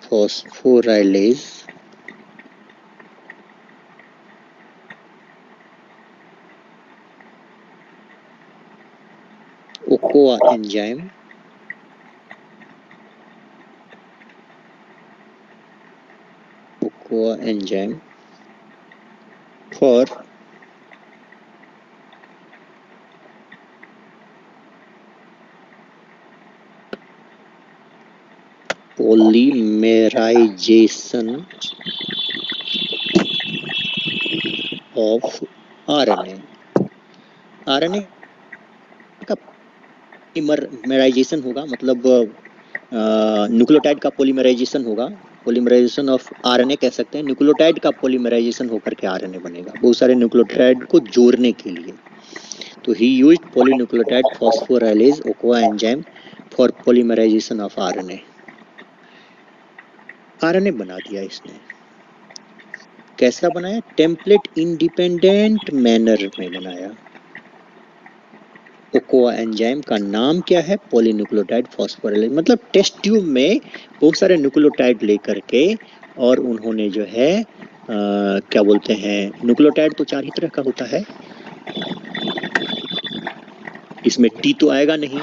Speaker 5: phosphorylase Ochoa enzyme enzyme for polymerization of RNA। RNA का पॉलीमराइजेशन होगा, मतलब न्यूक्लियोटाइड का पॉलीमराइजेशन होगा। पॉलीमराइजेशन ऑफ आरएनए कह सकते हैं, न्यूक्लियोटाइड का पॉलीमराइजेशन होकर के आरएनए बनेगा, बहुत सारे न्यूक्लियोटाइड को जोड़ने के लिए। तो he used polynucleotide phosphorylase Ochoa enzyme for polymerization of RNA. RNA बना दिया इसने। कैसा बनाया, टेम्पलेट इंडिपेंडेंट मैनर में बनाया। ओकोआ एंजाइम का नाम क्या है, पॉलीन्यूक्लियोटाइड फॉस्फोराइलेज। मतलब टेस्ट ट्यूब में बहुत सारे न्यूक्लियोटाइड लेकर के, और उन्होंने जो है क्या बोलते हैं, न्यूक्लियोटाइड तो 4 ही तरह का होता है, इसमें टी तो आएगा नहीं,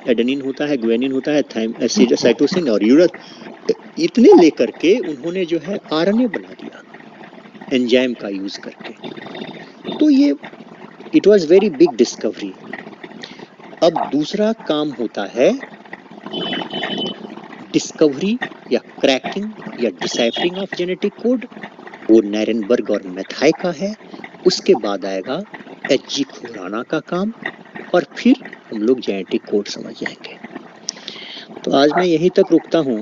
Speaker 5: एडेनिन होता है, ग्वानिन होता है, साइटोसिन और यूरस। इतने लेकर के उन्होंने जो है आरएनए बना दिया एंजाइम का यूज करके। तो ये it was very big discovery. अब दूसरा काम होता है डिस्कवरी या क्रैकिंग या डिसाइफरिंग ऑफ जेनेटिक कोड, वो नैरेनबर्ग और मैथाई का है। उसके बाद आएगा एच.जी. खुराना का काम, और फिर हम लोग जेनेटिक कोड समझ जाएंगे। तो आज मैं यहीं तक रुकता हूँ।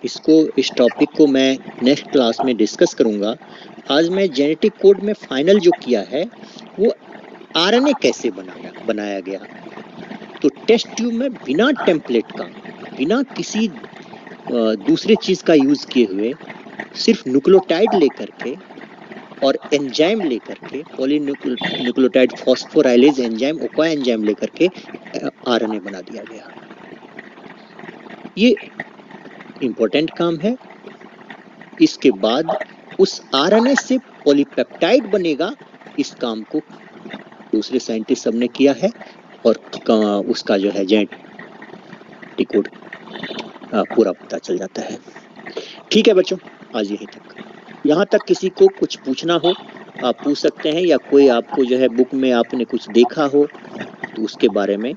Speaker 5: इस टॉपिक को मैं नेक्स्ट क्लास में डिस्कस करूँगा। आज मैं जेनेटिक कोड में फाइनल जो किया है वो आरएनए कैसे बनाया गया। तो टेस्ट ट्यूब में बिना टेम्पलेट का, बिना किसी दूसरे चीज़ का यूज़ किए हुए, सिर्फ न्यूक्लियोटाइड लेकर के और एंजाइम लेकर के, पॉलीन्यूक्लियोटाइड फॉस्फोराइलेज एंजाइम, ओका एंजाइम लेकर के आरएनए बना दिया गया। ये इम्पोर्टेंट काम है। इसके बाद उस आरएनए से पॉलीपेप्टाइड बनेगा। इस काम को दूसरे साइंटिस्ट सब ने किया है और उसका जो है जेनेटिक कोड पूरा पता चल जाता है। ठीक है बच्चों, आज यहीं तक। यहाँ तक किसी को कुछ पूछना हो आप पूछ सकते हैं, या कोई आपको जो है बुक में आपने कुछ देखा हो तो उसके बारे में।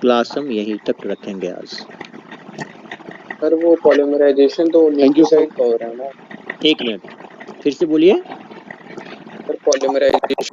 Speaker 5: क्लास हम यहीं तक रखेंगे आज।
Speaker 4: सर वो पॉलीमराइजेशन तो न्यूक्लियोसाइड का हो रहा है ना?
Speaker 5: एक मिनट फिर से बोलिए।
Speaker 4: Sir polymerisation